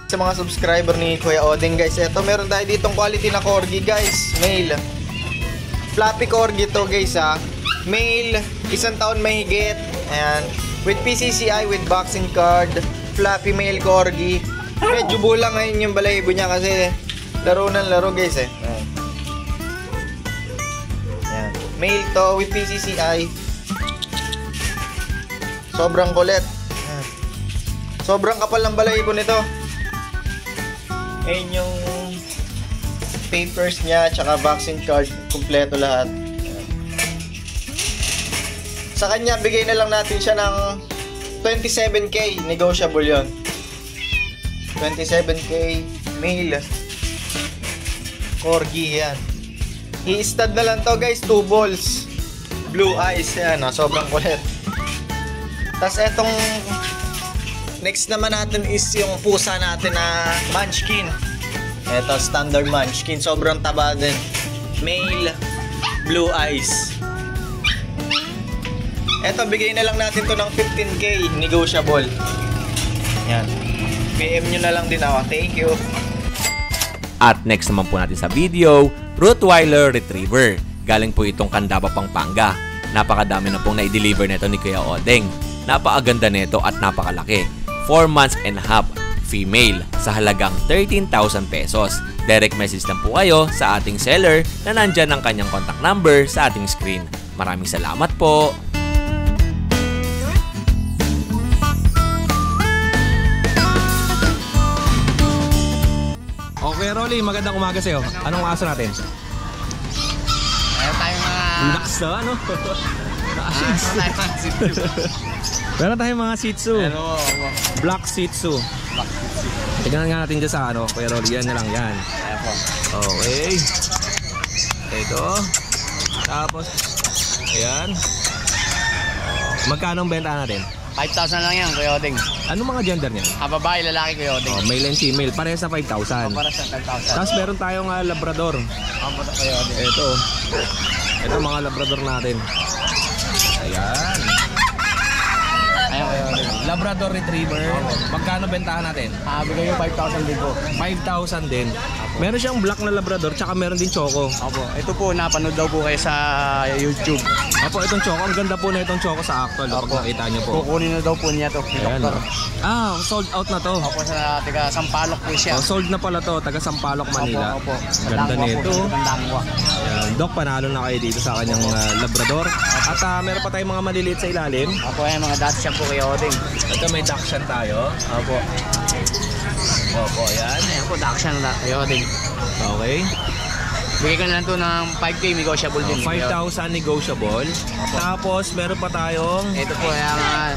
K: Sa mga subscriber ni Kuya Odeng guys, eto meron tayo ditong quality na corgi guys, male. Fluffy corgi to guys ha. Male, 1 taon mahigit. Ayan. With PCCI, with vaccine card. Fluffy male corgi. Medyo bulang ngayon yung balahibo niya kasi laro ng laro guys eh. Ayan. Male to with PCCI. Sobrang kulit. Ayan. Sobrang kapal ng balahibo nito. Ayan yung papers niya, tsaka vaccine card, kumpleto lahat. Sa kanya, bigay na lang natin siya ng 27k, negotiable yon. 27k, male. Corgi yan. I-stud na lang to guys, 2 balls. Blue eyes, yan, sobrang kulit. Tapos etong next naman natin is yung pusa natin na Munchkin. Ito, standard Munchkin. Sobrang taba din. Male, blue eyes. Ito, bigay na lang natin to ng 15k, negotiable. Yan. PM nyo na lang din ako. Thank you.
A: At next naman po natin sa video, Rottweiler Retriever. Galing po itong Candaba, Pampanga. Napakadami na pong na-deliver nito ni Kuya Odeng. Napakaganda nito at napakalaki. 4 months and a half, female, sa halagang 13,000 pesos. Direct message lang po kayo sa ating seller na nandyan ang kanyang contact number sa ating screen. Maraming salamat po! Rolly, magandang umaga sa'yo. Anong aso natin?
E: Meron tayong mga...
A: Laks na, ano? Meron tayong mga Shih Tzu. Black Shih Tzu. Tignan nga natin dyan sa ano, Kuya Rolly. Yan na lang, yan. Okay. Ito. Tapos, ayan. Magkano ang benta natin?
E: 5,000 lang yan, Kuya Odeng.
A: Anong mga gender niya?
E: Babae, lalaki, Kuya Odeng.
A: Male and female. Parehas na 5,000.
E: Para sa 10,000.
A: Tapos meron tayong Labrador.
E: Kuya Odeng.
A: Ito mga Labrador natin. Ayan.
E: Ayan, Kuya Odeng.
A: Labrador Retriever. Magkano bentahan natin?
E: Bigay yung 5,000 din po.
A: 5,000 din. Meron siyang black na Labrador, tsaka meron din choco.
E: Opo. Ito po, napanood daw po kayo sa YouTube.
A: Opo, itong choco. Ang ganda po na itong choco sa actual. Kapag nakita nyo po.
E: Kukunin na daw po niya to.
A: Ayan. Sold out na to.
E: Opo, sa taga Sampaloc po siya.
A: Sold na pala to. Taga Sampaloc, Manila.
E: Opo.
A: Ganda nito.
E: Dangwa.
A: Doc, panalo na kayo dito sa kanyang Labrador. At meron pa tayong mga maliliit sa ilalim.
E: Opo, ayan mga Dachshund po Kuya Odeng.
A: Ito may Dachshund tayo.
E: Opo.
A: Opo, ayan.
E: Ayan po, Dachshund na Kuya Odeng.
A: Okay.
E: Bigay ko na lang to ng 5K negotiable din.
A: 5,000 negotiable. Tapos meron pa tayong
E: ito po yung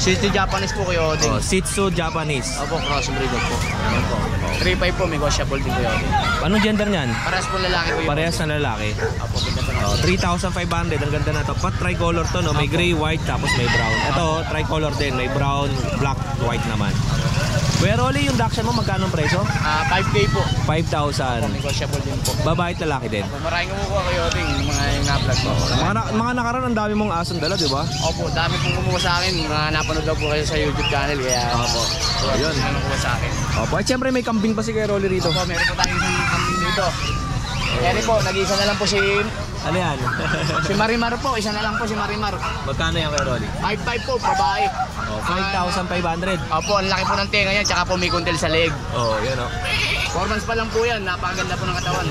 E: Shih Tzu Japanese po Kuya Odeng.
A: Shih Tzu Japanese.
E: Opo, crossbreed po. Ayan po. 3.5 po negotiable din Kuya Odeng.
A: Anong gender niyan?
E: Parehas po lalaki Kuya.
A: Parehas na lalaki.
E: Opo,
A: 3,500. Ang ganda na to. Pat tricolor to, no? May gray, white, tapos may brown. Ito, tricolor din. May brown, black, white naman. Kuya Rolly, yung Dachshund mo, magkano ang presyo?
E: 5K po.
A: 5,000.
E: Negotiable din po.
A: Babae at lalaki din.
E: Maraming kumukuha Kuya Odeng, mga na-vlog po.
A: Mga nakaraan, ang dami mong asong dala, di ba?
E: Opo, dami pong kumuha sa akin. Mga napanood daw po kayo sa YouTube channel. Kaya, opo.
A: Ayun.
E: Kumuha sa akin.
A: Opo, at syempre may kambing pa si Kuya Rolly rito.
E: Opo, meron po tayong kambing dito. Kaya po, nag-iisa na lang po si...
A: Ano yan?
E: Si Marimar po, isa na lang po si Marimar.
A: Magkano yan Kuya Rolly?
E: 5.5 po, babae.
A: 5,500.
E: Opo, ang laki po ng tenga niya, tsaka po may kuntil sa leg.
A: Yan o.
E: 4 months pa lang po yan, napakaganda po ng katawan.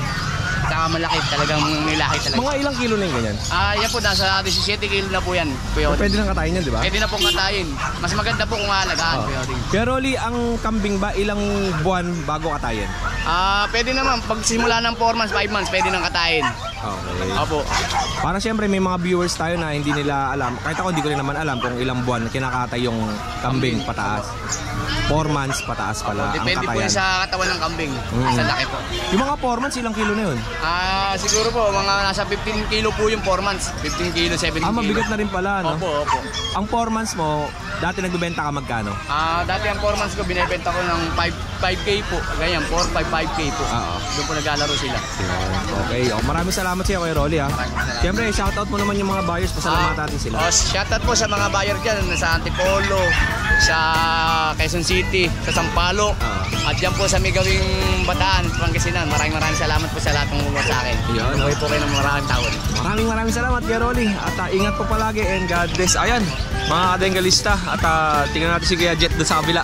E: Tsaka malaki, talagang nilaki talaga.
A: Mga ilang kilo na yung ganyan?
E: Yan po, nasa 17 kilo na po yan.
A: Pwede nang katayin yan, di ba?
E: Pwede na pong katayin. Mas maganda po kung aalagaan.
A: Kuya Rolly, ang kambing ba ilang buwan bago katayin?
E: Pwede naman, pag simula ng 4 months, 5 months, pwede nang katayin.
A: Okay.
E: Opo.
A: Para siyempre may mga viewers tayo na hindi nila alam. Kahit ako hindi ko rin naman alam kung ilang buwan kinakatay yung kambing pataas. 4 months pataas pala ang
E: Depende po
A: katayan.
E: yun sa katawan ng kambing. Sa laki po.
A: Yung mga 4 months, ilang kilo na yun?
E: Siguro po, mga nasa 15 kilo po yung 4 months. 15 kilo, 17 kilo.
A: Mabigat na rin pala, no?
E: Opo.
A: Ang 4 months mo, dati nagbebenta ka magkano?
E: Dati ang 4 months ko, binibenta ko ng 5K po. Ganyan, 4, 5K po. Doon po naglalaro sila.
A: Okay, maraming salamat sa iyo Kuya Rolly ha. Siyempre, shoutout mo naman yung mga buyers, pasalamatan natin sila.
E: Shoutout po sa mga buyer dyan, sa Antipolo, sa Quezon City, sa Sampaloc, at dyan po sa Migawing Bataan, Pangasinan. Maraming salamat po sa lahat ng mga sa akin. Buhay po kayo ng maraming taon.
A: Maraming salamat Kuya Rolly. At ingat po palagi and God bless. Ayan, mga kadengalista. At tingnan natin si Kuya Jet doon sa kabila.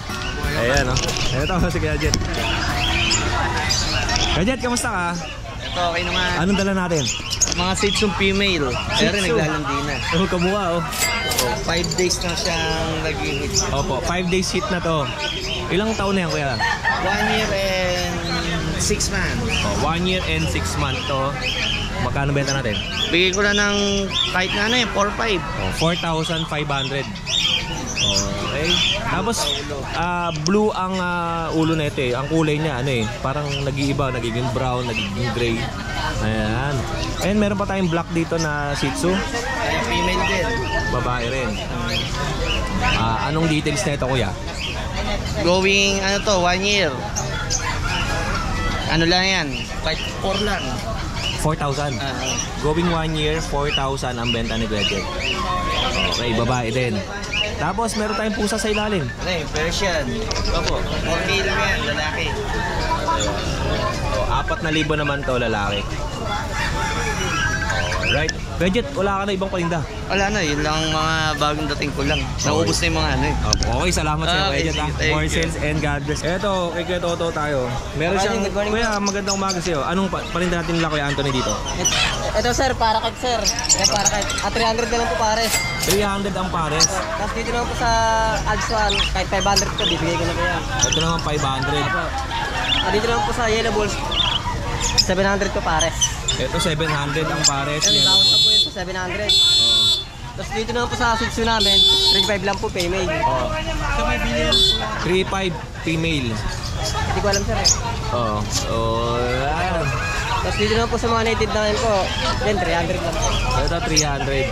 A: Ayan o. Ito si Kuya Jet. Kuya Jet, kamusta ka?
L: Ito, okay naman.
A: Anong dala natin?
L: Mga Shih Tzu female. Pero naglalandi na.
A: Kamuha
L: 5 days na siyang nag-hit.
A: Opo, 5 days hit na to. Ilang taon na yan Kuya?
L: 1 year and 6 months.
A: 1 year and 6 months to. Magkano benta natin?
L: Bigay ko na ng kahit na 4-5.
A: 4,500. Okay. Tapos blue ang ulo na ito eh. Ang kulay niya parang nag-iiba, nagiging brown, nagiging gray. Ayan. And meron pa tayong black dito na Shih Tzu.
L: Female din.
A: Babae rin. Anong details na ito Kuya?
L: Going 1 year. Ano lang yan? Kahit 4 lang.
A: 4,000. Going 1 year, 4,000 ang benta ni Kuya Jet. Okay, babae din. Tapos meron tayong pusa sa ilalim.
L: Persian. Opo. 4K lang yan, lalaki.
A: 4,000 naman to lalaki. Alright. Kuya Jet, wala ka na ibang paninda?
L: Wala na, yun lang mga bagong dating ko lang. Naubos na yung mga
A: Okay, salamat sa iyo Kuya Jet. More sales and God bless. Eto, kay Kuya Toto tayo. Meron siyang, Kuya, magandang umaga sa iyo. Anong paninda natin nila Kuya Anthony dito?
M: Ito sir, para kay sir. Para kay 300 na lang po pares.
A: 300 ang pares.
M: Tapos dito naman po sa Alswan, kahit 500 ko, bibigay ko na po yan.
A: Ito naman 500.
M: Dito naman po sa Yellow Balls, 700 po pares.
A: Ito 700 ang pares.
M: Ayun, bawas na po yun sa 700. Tapos dito naman po sa Shih Tzu namin, 3.5 lang po female.
A: 3.5 female.
M: Hindi ko alam sir eh.
A: Oo. Oh, yan.
M: Tapos dito naman po sa mga native namin po, yan 300 lang po.
A: Ito 300.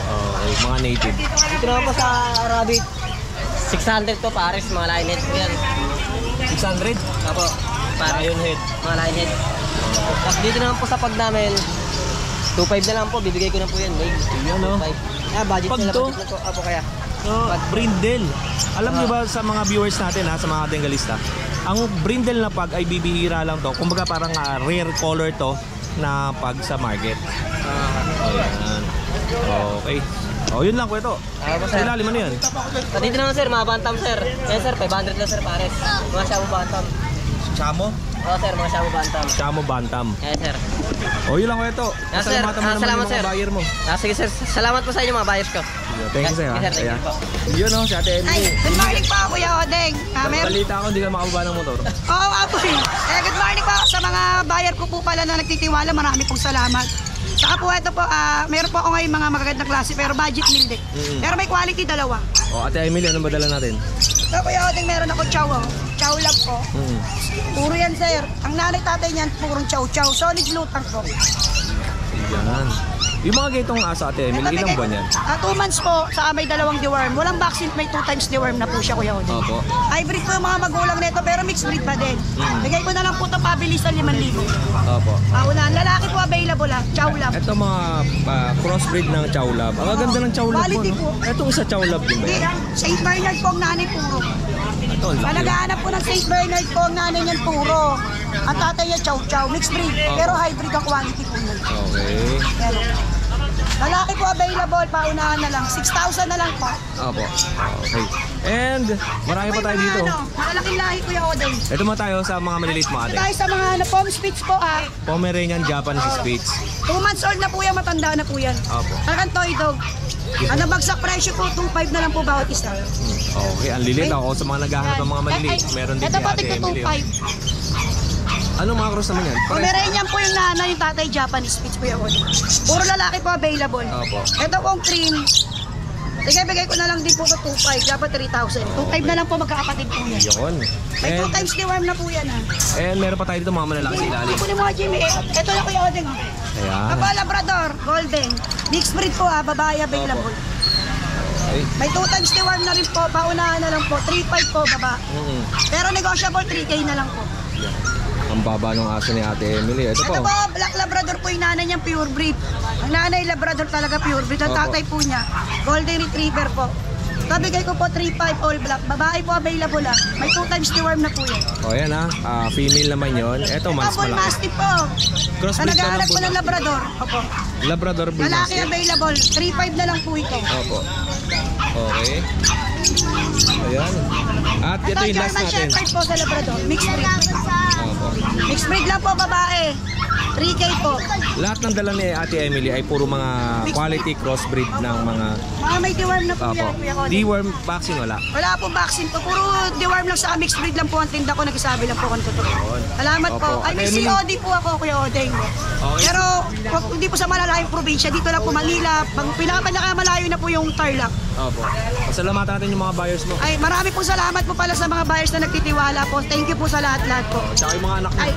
A: Okay, mga native.
M: Dito naman po sa Rabbit, 600 to pares, mga lion-head po yan.
A: 600?
M: Apo,
A: Lionhead.
M: mga lion-head. Tapos dito naman po sa pag namin, 2.5 na lang po, bibigay ko na po yan.
A: Yan o.
M: Budget
A: Pag
M: nila,
A: to?
M: budget na po. Apo kaya.
A: Brindle. Alam niyo ba sa mga viewers natin sa mga Bengalista, ang brindle na pag ay bibihira lang to. Kumbaga parang rare color to na pag sa market. Ayan. Okay. Yun lang kwento. Sa ilalim ano yan?
M: Dito naman sir, mga bantam sir. Yan sir, 500 lang sir pares. Mga shamu bantam.
A: Chamo?
M: Oo sir, mga shamu bantam.
A: Chamo bantam.
M: Yan sir.
A: Yun lang kwento.
M: Yes, sir. Salamat sir.
A: Buyer mo.
M: Sige sir, salamat po sa inyo mga buyers ko.
A: Thank you sir.
M: Yes, sir, thank you po.
A: Yun si Ate Emily.
N: Ay, good morning po Kuya Odeng.
A: Balita ako hindi ka makababa ng motor.
N: Oo, Apoy. Good morning po sa mga buyer ko po pala na nagtitiwala. Marami pong salamat. Saka po ito po, meron po ako ngayon mga magagandang klase pero budget meal din. Pero may quality dalawa.
A: Ate Emily, anong badala natin?
N: So Kuya Odeng, meron ako chow. Chow lab po. Puro yan sir. Ang nanay tatay niyan, purong chow. Solid lutang po.
A: Yan. Yung mga gaitong aso Ate Emily, ilang buwan yan?
N: 2 months po, saka may dalawang deworm. Walang vaccine, may 2 times deworm na po siya Kuya Odeng.
A: Opo.
N: Hybrid po yung mga magulang nito pero mixed breed pa din. Bigay ko na lang po ito pabilisan 5,000.
A: Opo.
N: Unahan, lalaki po available chow lab.
A: Ito mga crossbreed ng chow lab. Ang ganda ng chow lab
N: Quality
A: po.
N: po.
A: Itong isa chow lab din ba yan?
N: St. Bernard po ang nanay puro.
A: Ito,
N: Sa naghahanap po ng St. Bernard po ang nanay niyan puro. Ang tatay niya chow. Mixed breed. Pero hybrid ang quality po niyan.
A: Okay.
N: Pero, lalaki po available, paunahan na lang. 6,000 na lang po.
A: Opo. Okay. And marami pa tayo dito.
N: Malaking lahi Kuya Odeng.
A: Ito mo tayo sa mga maliliit mo
N: Ito
A: ate.
N: tayo sa mga Pom Spitz po
A: Pomeranian Japanese Spitz.
N: 2 months old na po yan, matanda na po yan.
A: Opo.
N: Talagang toy dog. Ang nabagsak presyo po, 2.5 na lang po bawat isa.
A: Okay, ang lilit ako sa mga naghahanap ng mga maliliit. Meron din
N: Ito
A: si
N: po,
A: Ate
N: tigto
A: Emily.
N: 2.5.
A: Anong mga cross naman yan?
N: Pomeranian po yung nanay, yung tatay Japanese Spitz po yung puro lalaki po available.
A: Opo.
N: Ito pong cream. Sige, bigay ko na lang din po ito 2.5, dapat 3,000. 2.5 na lang po magkakapatid po yan.
A: Yun.
N: May 2 times deworm na po yan
A: And meron pa tayo dito mga malalaki sa ilalim.
N: Hindi po ni mga Jimmy. Ito lang Kuya Odeng.
A: Ayan.
N: Papa Labrador, golden. Mixed breed po babae available.
A: Okay.
N: May 2 times deworm na rin po, paunahan na lang po. 3.5 po baba. Pero negotiable 3K na lang po.
A: Ang baba ng aso ni Ate Emily. Ito po.
N: Ito po, Black Labrador po yung nanay niyang pure breed. Ang nanay Labrador talaga pure breed. Ang tatay po niya, Golden Retriever po. Kabigay ko po 3.5 all black. Babae po available lang. May 2 times deworm na po yan.
A: O yan female naman yon. Ito mas
N: Bull
A: malaki.
N: Mastiff po.
A: Crossbreed
N: Sa naghahanap
A: po
N: po
A: ng
N: ng Labrador. Opo.
A: Labrador Bull
N: Lalaki
A: Mastiff.
N: available. 3.5 na lang po ito.
A: Opo. Okay. Ayan. At ito yung last
N: German
A: natin.
N: Shepherd po sa Labrador. Mixed breed.
A: Opo.
N: Mixed breed lang po babae. 3K po.
A: Lahat ng dala ni Ate Emily ay puro mga quality crossbreed ng mga
N: Mga may deworm na po yan. Kuya Cody.
A: deworm vaccine wala.
N: Wala po vaccine po. Puro deworm lang sa mixed breed lang po ang tinda ko. Nagsasabi lang po kung totoo. Salamat po.
A: Opo.
N: Ay, may
A: Ate Emily.
N: COD po ako, Kuya Odeng.
A: Okay.
N: Pero hindi po sa malalayong probinsya. Dito lang po Manila. Pinakamalayo na po yung Tarlac.
A: Opo. Pasalamatan natin yung mga buyers mo.
N: Ay, marami po salamat po pala sa mga buyers na nagtitiwala po. Thank you po sa lahat-lahat po.
A: Tsaka yung mga anak mo.
N: Ay,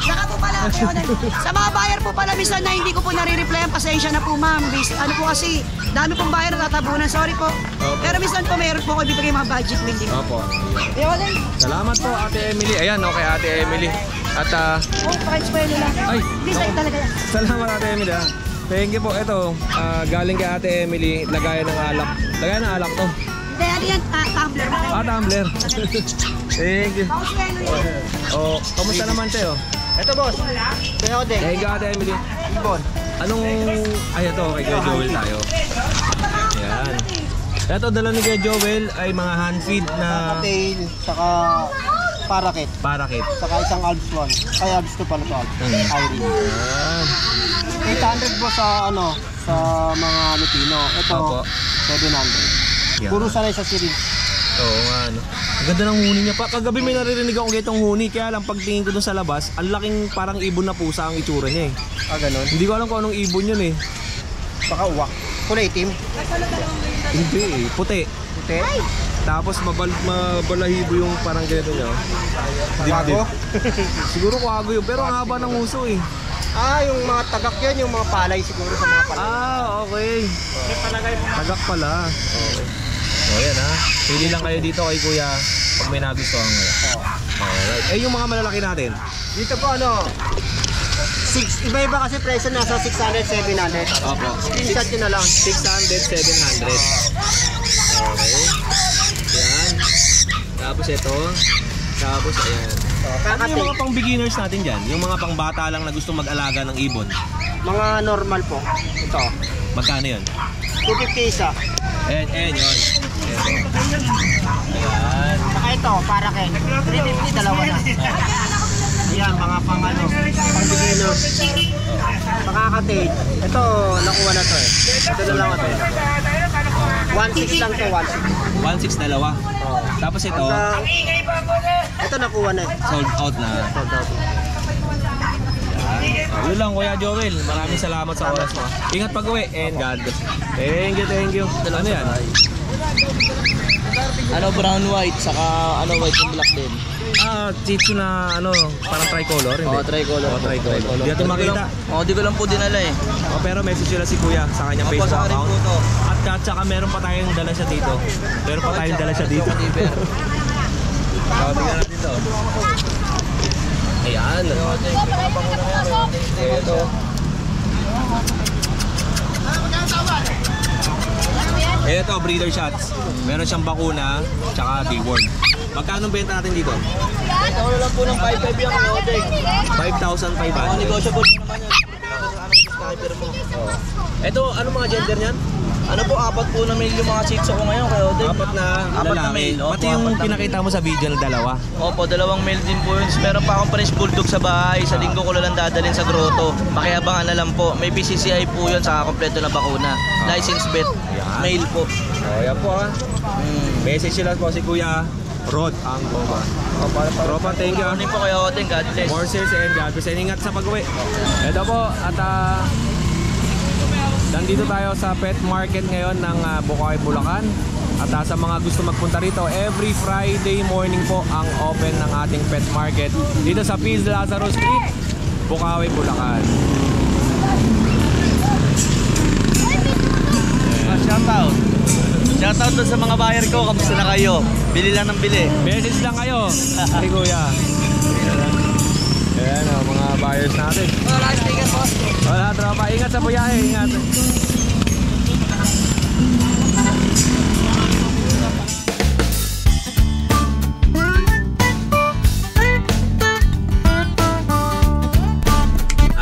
N: saka po pala, Kuya Odeng. Sa mga buyer po pala, minsan na hindi ko po nare-replyan. Pasensya na po, ma'am. Ano po kasi, dami pong buyer na tatabunan. Sorry po. Pero minsan po, meron po ko ibibigay mga budget meeting.
A: Opo.
N: Kuya Odeng.
A: Salamat po Ate Emily. Ayan, okay Ate Emily. At
N: Oh, price po yun lang.
A: Ay,
N: Hindi sa'yo talaga yan.
A: salamat Ate Emily. Thank you po. Ito, galing kay Ate Emily, lagayan ng alak. Lagayan ng alak to.
N: Hindi, ano yan? Tumbler.
A: Tumbler. Thank you.
N: Pauswelo yan.
A: Oh, kamusta naman tayo?
K: Ito boss. Kuya Odeng.
A: Thank you Ate Emily.
K: Ibon.
A: Anong, ito, kay Kuya Joel tayo. Ayan. Ito, dala ni Kuya Joel ay mga hand feed na
L: Tail, saka parakit.
A: parakit.
L: Saka isang Alps 1. Ay, Alps 2 pala to. Alps. Irene.
A: Ayan.
L: 800 po sa sa mga Lutino. Ito,
A: Opo.
L: 700.
A: Yan.
L: Puro sanay sa series.
A: Oo nga, no. Ang ganda ng huni niya pa. Kagabi may naririnig akong ganitong huni. Kaya lang pagtingin ko dun sa labas, ang laking parang ibon na pusa ang itsura niya eh.
L: Ah, ganun?
A: Hindi ko alam kung anong ibon yun eh.
L: Baka uwak. Kulay itim?
A: Hindi eh. Puti.
L: Puti?
A: Tapos mabalahibo yung parang ganito niya.
L: Kwago?
A: Siguro kwago yun. Pero ang haba ng uso eh.
L: Ah, yung mga tagak yan, yung mga palay siguro sa mga palay.
A: Ah, okay. Tagak pala. Okay. So yan ha. Pili lang kayo dito kay Kuya pag may nagustuhan kayo. Alright. Eh yung mga malalaki natin?
L: Dito po ano, iba-iba kasi presyo nasa 600, 700.
A: Opo.
L: Screenshot nyo na lang.
A: 600, 700. Okay. Yan. Tapos ito. Tapos ayan. Ano yung mga pang beginners natin dyan? Yung mga pang bata lang na gusto mag-alaga ng ibon?
L: Mga normal po. Ito.
A: Magkano yun?
L: 250 isa.
A: Ayan yun. Ayan.
L: Saka ito, para kay 350, dalawa na. Ayan, mga pang ano, pang beginners. Pakakatage. Ito, nakuha na to eh. Ito na lang ito. 1.6 lang to, 1.6.
A: 1.6 dalawa. Tapos ito,
L: ito nakuha na eh.
A: sold out na.
L: Sold out.
A: Yun lang Kuya Joel, maraming salamat sa oras mo. Ingat pag-uwi and God bless. Thank you. Ano yan?
M: Ano, brown white, saka ano, white and black din.
A: Ah, chicho na ano, parang tricolor, hindi?
M: Tricolor.
A: Tricolor. Di natin makita.
M: Di ko lang po dinala eh.
A: Pero message sila si Kuya sa kanyang Facebook account. At saka meron pa tayong dala siya dito. Meron pa tayong dala siya dito. Tingnan natin dito. Ayan. Ito. Ito, breeder shots. Meron siyang bakuna, tsaka deworm. Magkano benta natin dito?
M: Ito ko lang po ng 5.5 yung Odeng.
A: 5,500.
M: Negotiable naman yun. Subscriber mo.
A: Ito, ano mga gender niyan?
M: Ano po, 4 po na male yung mga chicks ako ngayon kay Odeng.
A: 4 na lalaki. Pati yung pinakita mo sa video na dalawa.
M: Opo, 2 male din po yun. Meron pa akong French Bulldog sa bahay. Sa linggo ko lang dadalhin sa grotto. Makiabangan na lang po. May PCCI po yun, saka kompleto na bakuna. License vet. Male po.
A: Yan po ha. Message sila po si Kuya Rod ang Goba. Tropa, thank you.
M: Ano po kayo, Odeng? God bless.
A: More sales and God bless. Ingat sa pag-uwi. Ito po, at nandito tayo sa pet market ngayon ng Bukawi, Bulacan. At sa mga gusto magpunta rito, every Friday morning po ang open ng ating pet market dito sa Phil Lazaro Street, Bukawi, Bulacan.
M: Shoutout dun sa mga buyer ko, kamusta na kayo? Bili lang ng bili.
A: Message lang kayo kay Kuya. Ayan o, mga buyers natin.
G: Wala, sticker po.
A: Wala, tropa. Ingat sa buyahe, ingat.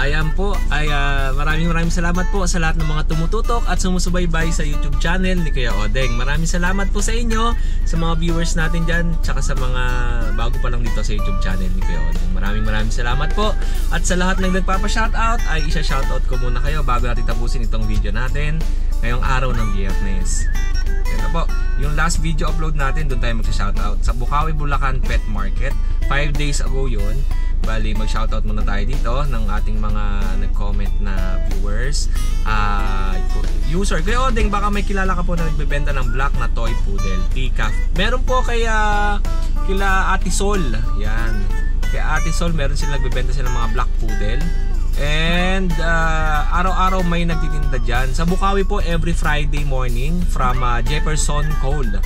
A: Ayan po, ay maraming salamat po sa lahat ng mga tumututok at sumusubaybay sa YouTube channel ni Kuya Odeng. Maraming salamat po sa inyo, sa mga viewers natin dyan, tsaka sa mga bago pa lang dito sa YouTube channel ni Kuya Odeng. Maraming salamat po. At sa lahat ng nagpapa-shoutout, ay isa-shoutout ko muna kayo bago natin tapusin itong video natin ngayong araw ng Biyernes. Ito po, yung last video upload natin, doon tayo mag-shoutout sa Bukawi, Bulacan Pet Market. 5 days ago yun. Bali, mag-shoutout muna tayo dito ng ating mga nag-comment na viewers. User, Kuya Odeng, baka may kilala ka po na nagbebenta ng black na toy poodle, Pika. Meron po kila Ate Sol. Yan. Kaya Ate Sol, meron sila nagbebenta sila ng mga black poodle. And araw-araw may nagtitinda dyan. Sa Bukawi po, every Friday morning from Jefferson Cole.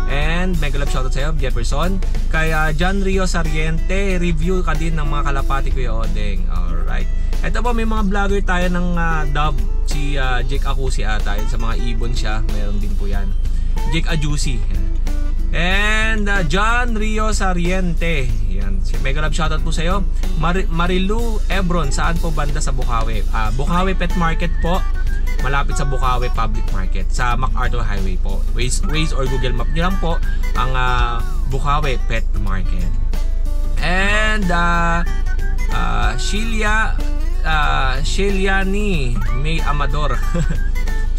A: And mega love shoutout sa'yo, Jefferson. Kaya John Rio Sariente, review ka din ng mga kalapati, Kuya Odeng. Alright. Ito po, may mga vlogger tayo ng dub. Si Jake Akusi ata. Sa mga ibon siya, meron din po yan. Jake Ajusi. And John Rio Sariente. Yan. Mega love shoutout po sa'yo. Marilu Ebron, saan po banda sa Bukawi? Bukawi Pet Market po. Malapit sa Bukawi Public Market sa MacArthur Highway po. Waze or Google Map nyo lang po ang Bukawi Pet Market. And Shiliani May Amador.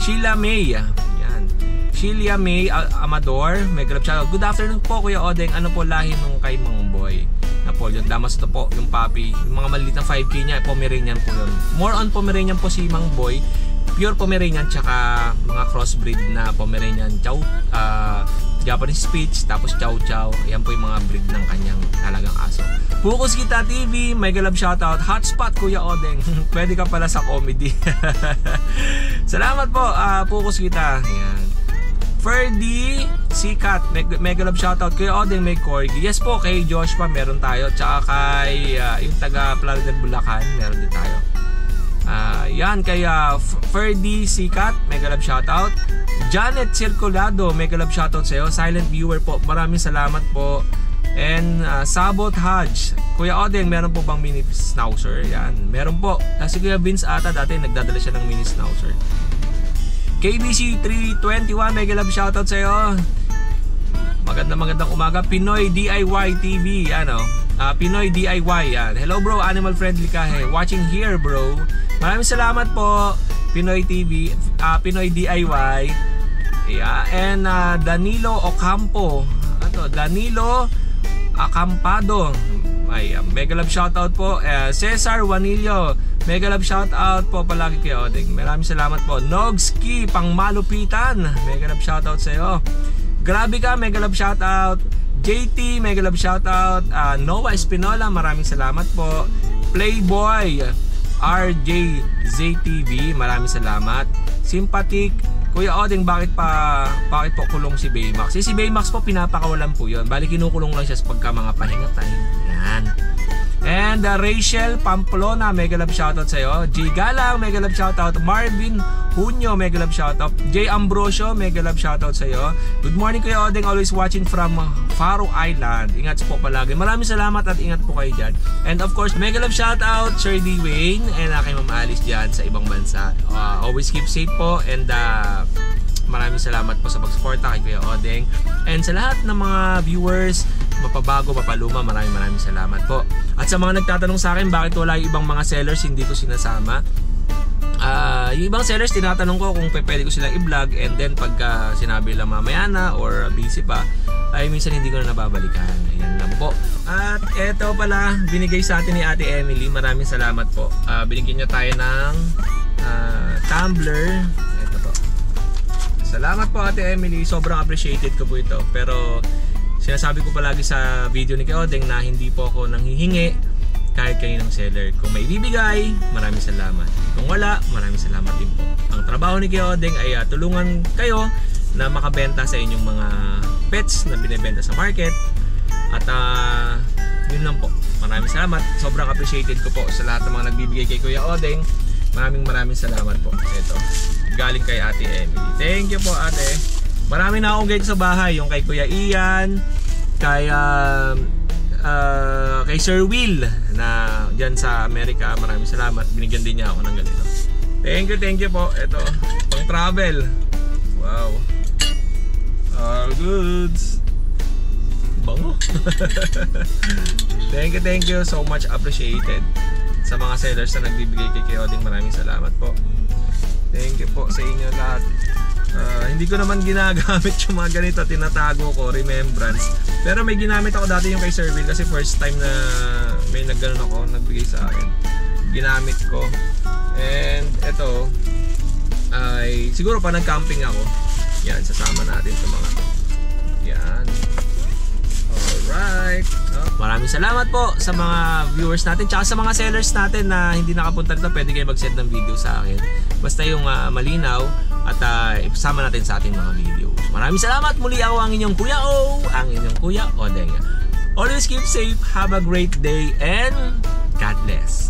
A: Sheila May. Yan. Shelia May Amador, mega love shoutout. Good afternoon po Kuya Odeng. Ano po lahi nung kay Mang Boy? Napoleon Damas ito po, yung puppy. Yung mga maliit na 5K niya, Pomeranian po yun. More on Pomeranian po si Mang Boy. Pure Pomeranian tsaka mga crossbreed na Pomeranian Chow, Japanese Spitz, tapos Chow Chow. Yan po yung mga breed ng kanyang talagang aso. Focus Kita TV, mega love shoutout. Hotspot Kuya Odeng. Pwede ka pala sa comedy. Salamat po, Focus Kita. Ayan. Ferdy Sikat, mega love shoutout. Kuya Odeng, may corgi. Yes po, kay Joshua meron tayo. Tsaka kay yung taga Plaza del Bulacan, meron din tayo. Yan, kay Ferdy Sikat, mega love shoutout. Janet Circulado, mega love shoutout sa'yo. Silent viewer po, maraming salamat po. And Sabot Hodge, Kuya Odeng, meron po bang mini schnauzer? Yan, meron po. Kasi Kuya Vince ata dati nagdadala siya ng mini schnauzer. KBC 321, mega love shoutout sa'yo. Magandang umaga. Pinoy DIY TV, ano? Pinoy DIY, yan. Hello bro, animal friendly ka he. Watching here bro. Maraming salamat po, Pinoy TV, Pinoy DIY. Yeah. And Danilo Ocampo, Danilo Acampado, ay mega love shoutout po. Cesar Wanilio, mega love shoutout po palagi kay Odeng. Maraming salamat po. Nogski Pangmalupitan, mega love shoutout sa iyo. Grabe ka, mega love shoutout. JT, mega love shoutout. Noah Espinola, maraming salamat po. Playboy RJ ZTV, maraming salamat. Sympathetic Kuya Odeng, bakit po kulong si Baymax? Si Baymax po pinapakawalan po yun. Bali kinukulong lang siya pagka mga pahinga time. Yan. And Rachel Pamplona, mega love shoutout sa'yo. G Galang, mega love shoutout. Marvin Hunyo, mega love shoutout. J Ambrosio, mega love shoutout sa'yo. Good morning Kuya Odeng, always watching from Faroe Island. Ingat po palagi. Maraming salamat at ingat po kayo dyan. And of course, mega love shoutout Sir D. Wayne and kay Ma'am Alice dyan sa ibang bansa. Always keep safe po and maraming salamat po sa pagsuporta kay Kuya Odeng. And sa lahat ng mga viewers, mapabago, mapaluma, maraming salamat po. At sa mga nagtatanong sa akin bakit wala yung ibang mga sellers hindi ko sinasama, yung ibang sellers tinatanong ko kung pwede ko silang i-vlog, and then pagka sinabi lang mamaya na or busy pa, ay minsan hindi ko na nababalikan. Ayan lang po. At eto pala, binigay sa atin ni Ate Emily, maraming salamat po. Binigyan niya tayo ng tumbler. Eto po. Salamat po Ate Emily, sobrang appreciated ko po ito. Pero sinasabi ko palagi sa video ni Kuya Odeng na hindi po ako nanghihingi kahit kayo ng seller. Kung may ibibigay, maraming salamat. Kung wala, maraming salamat din po. Ang trabaho ni Kuya Odeng ay tulungan kayo na makabenta sa inyong mga pets na binibenta sa market. At yun lang po. Maraming salamat. Sobrang appreciated ko po sa lahat ng mga nagbibigay kay Kuya Odeng. Maraming salamat po. Ito, galing kay Ate Emily. Thank you po ate. Marami na akong ganito sa bahay. Yung kay Kuya Ian, kay Sir Will na dyan sa Amerika. Maraming salamat. Binigyan din niya ako ng ganito. Thank you po. Ito, pang travel. Wow. All goods. Bango. Thank you. So much appreciated. Sa mga sellers na nagbibigay kay Kuya Odeng, maraming salamat po. Thank you po sa inyo lahat. Hindi ko naman ginagamit yung mga ganito, tinatago ko, remembrance. Pero may ginamit ako dati yung kay Sir Will kasi first time na may nagganon ako, nagbigay sa akin. Ginamit ko. And ito ay siguro pa nag-camping ako. Yan, sasama natin sa mga to. Yan. Alright. Maraming salamat po sa mga viewers natin tsaka sa mga sellers natin na hindi nakapunta dito. Pwede kayo mag-send ng video sa akin. Basta yung malinaw at ipasama natin sa ating mga video. Maraming salamat. Muli ako ang inyong Kuya O, ang inyong Kuya Odeng. Always keep safe, have a great day, and God bless.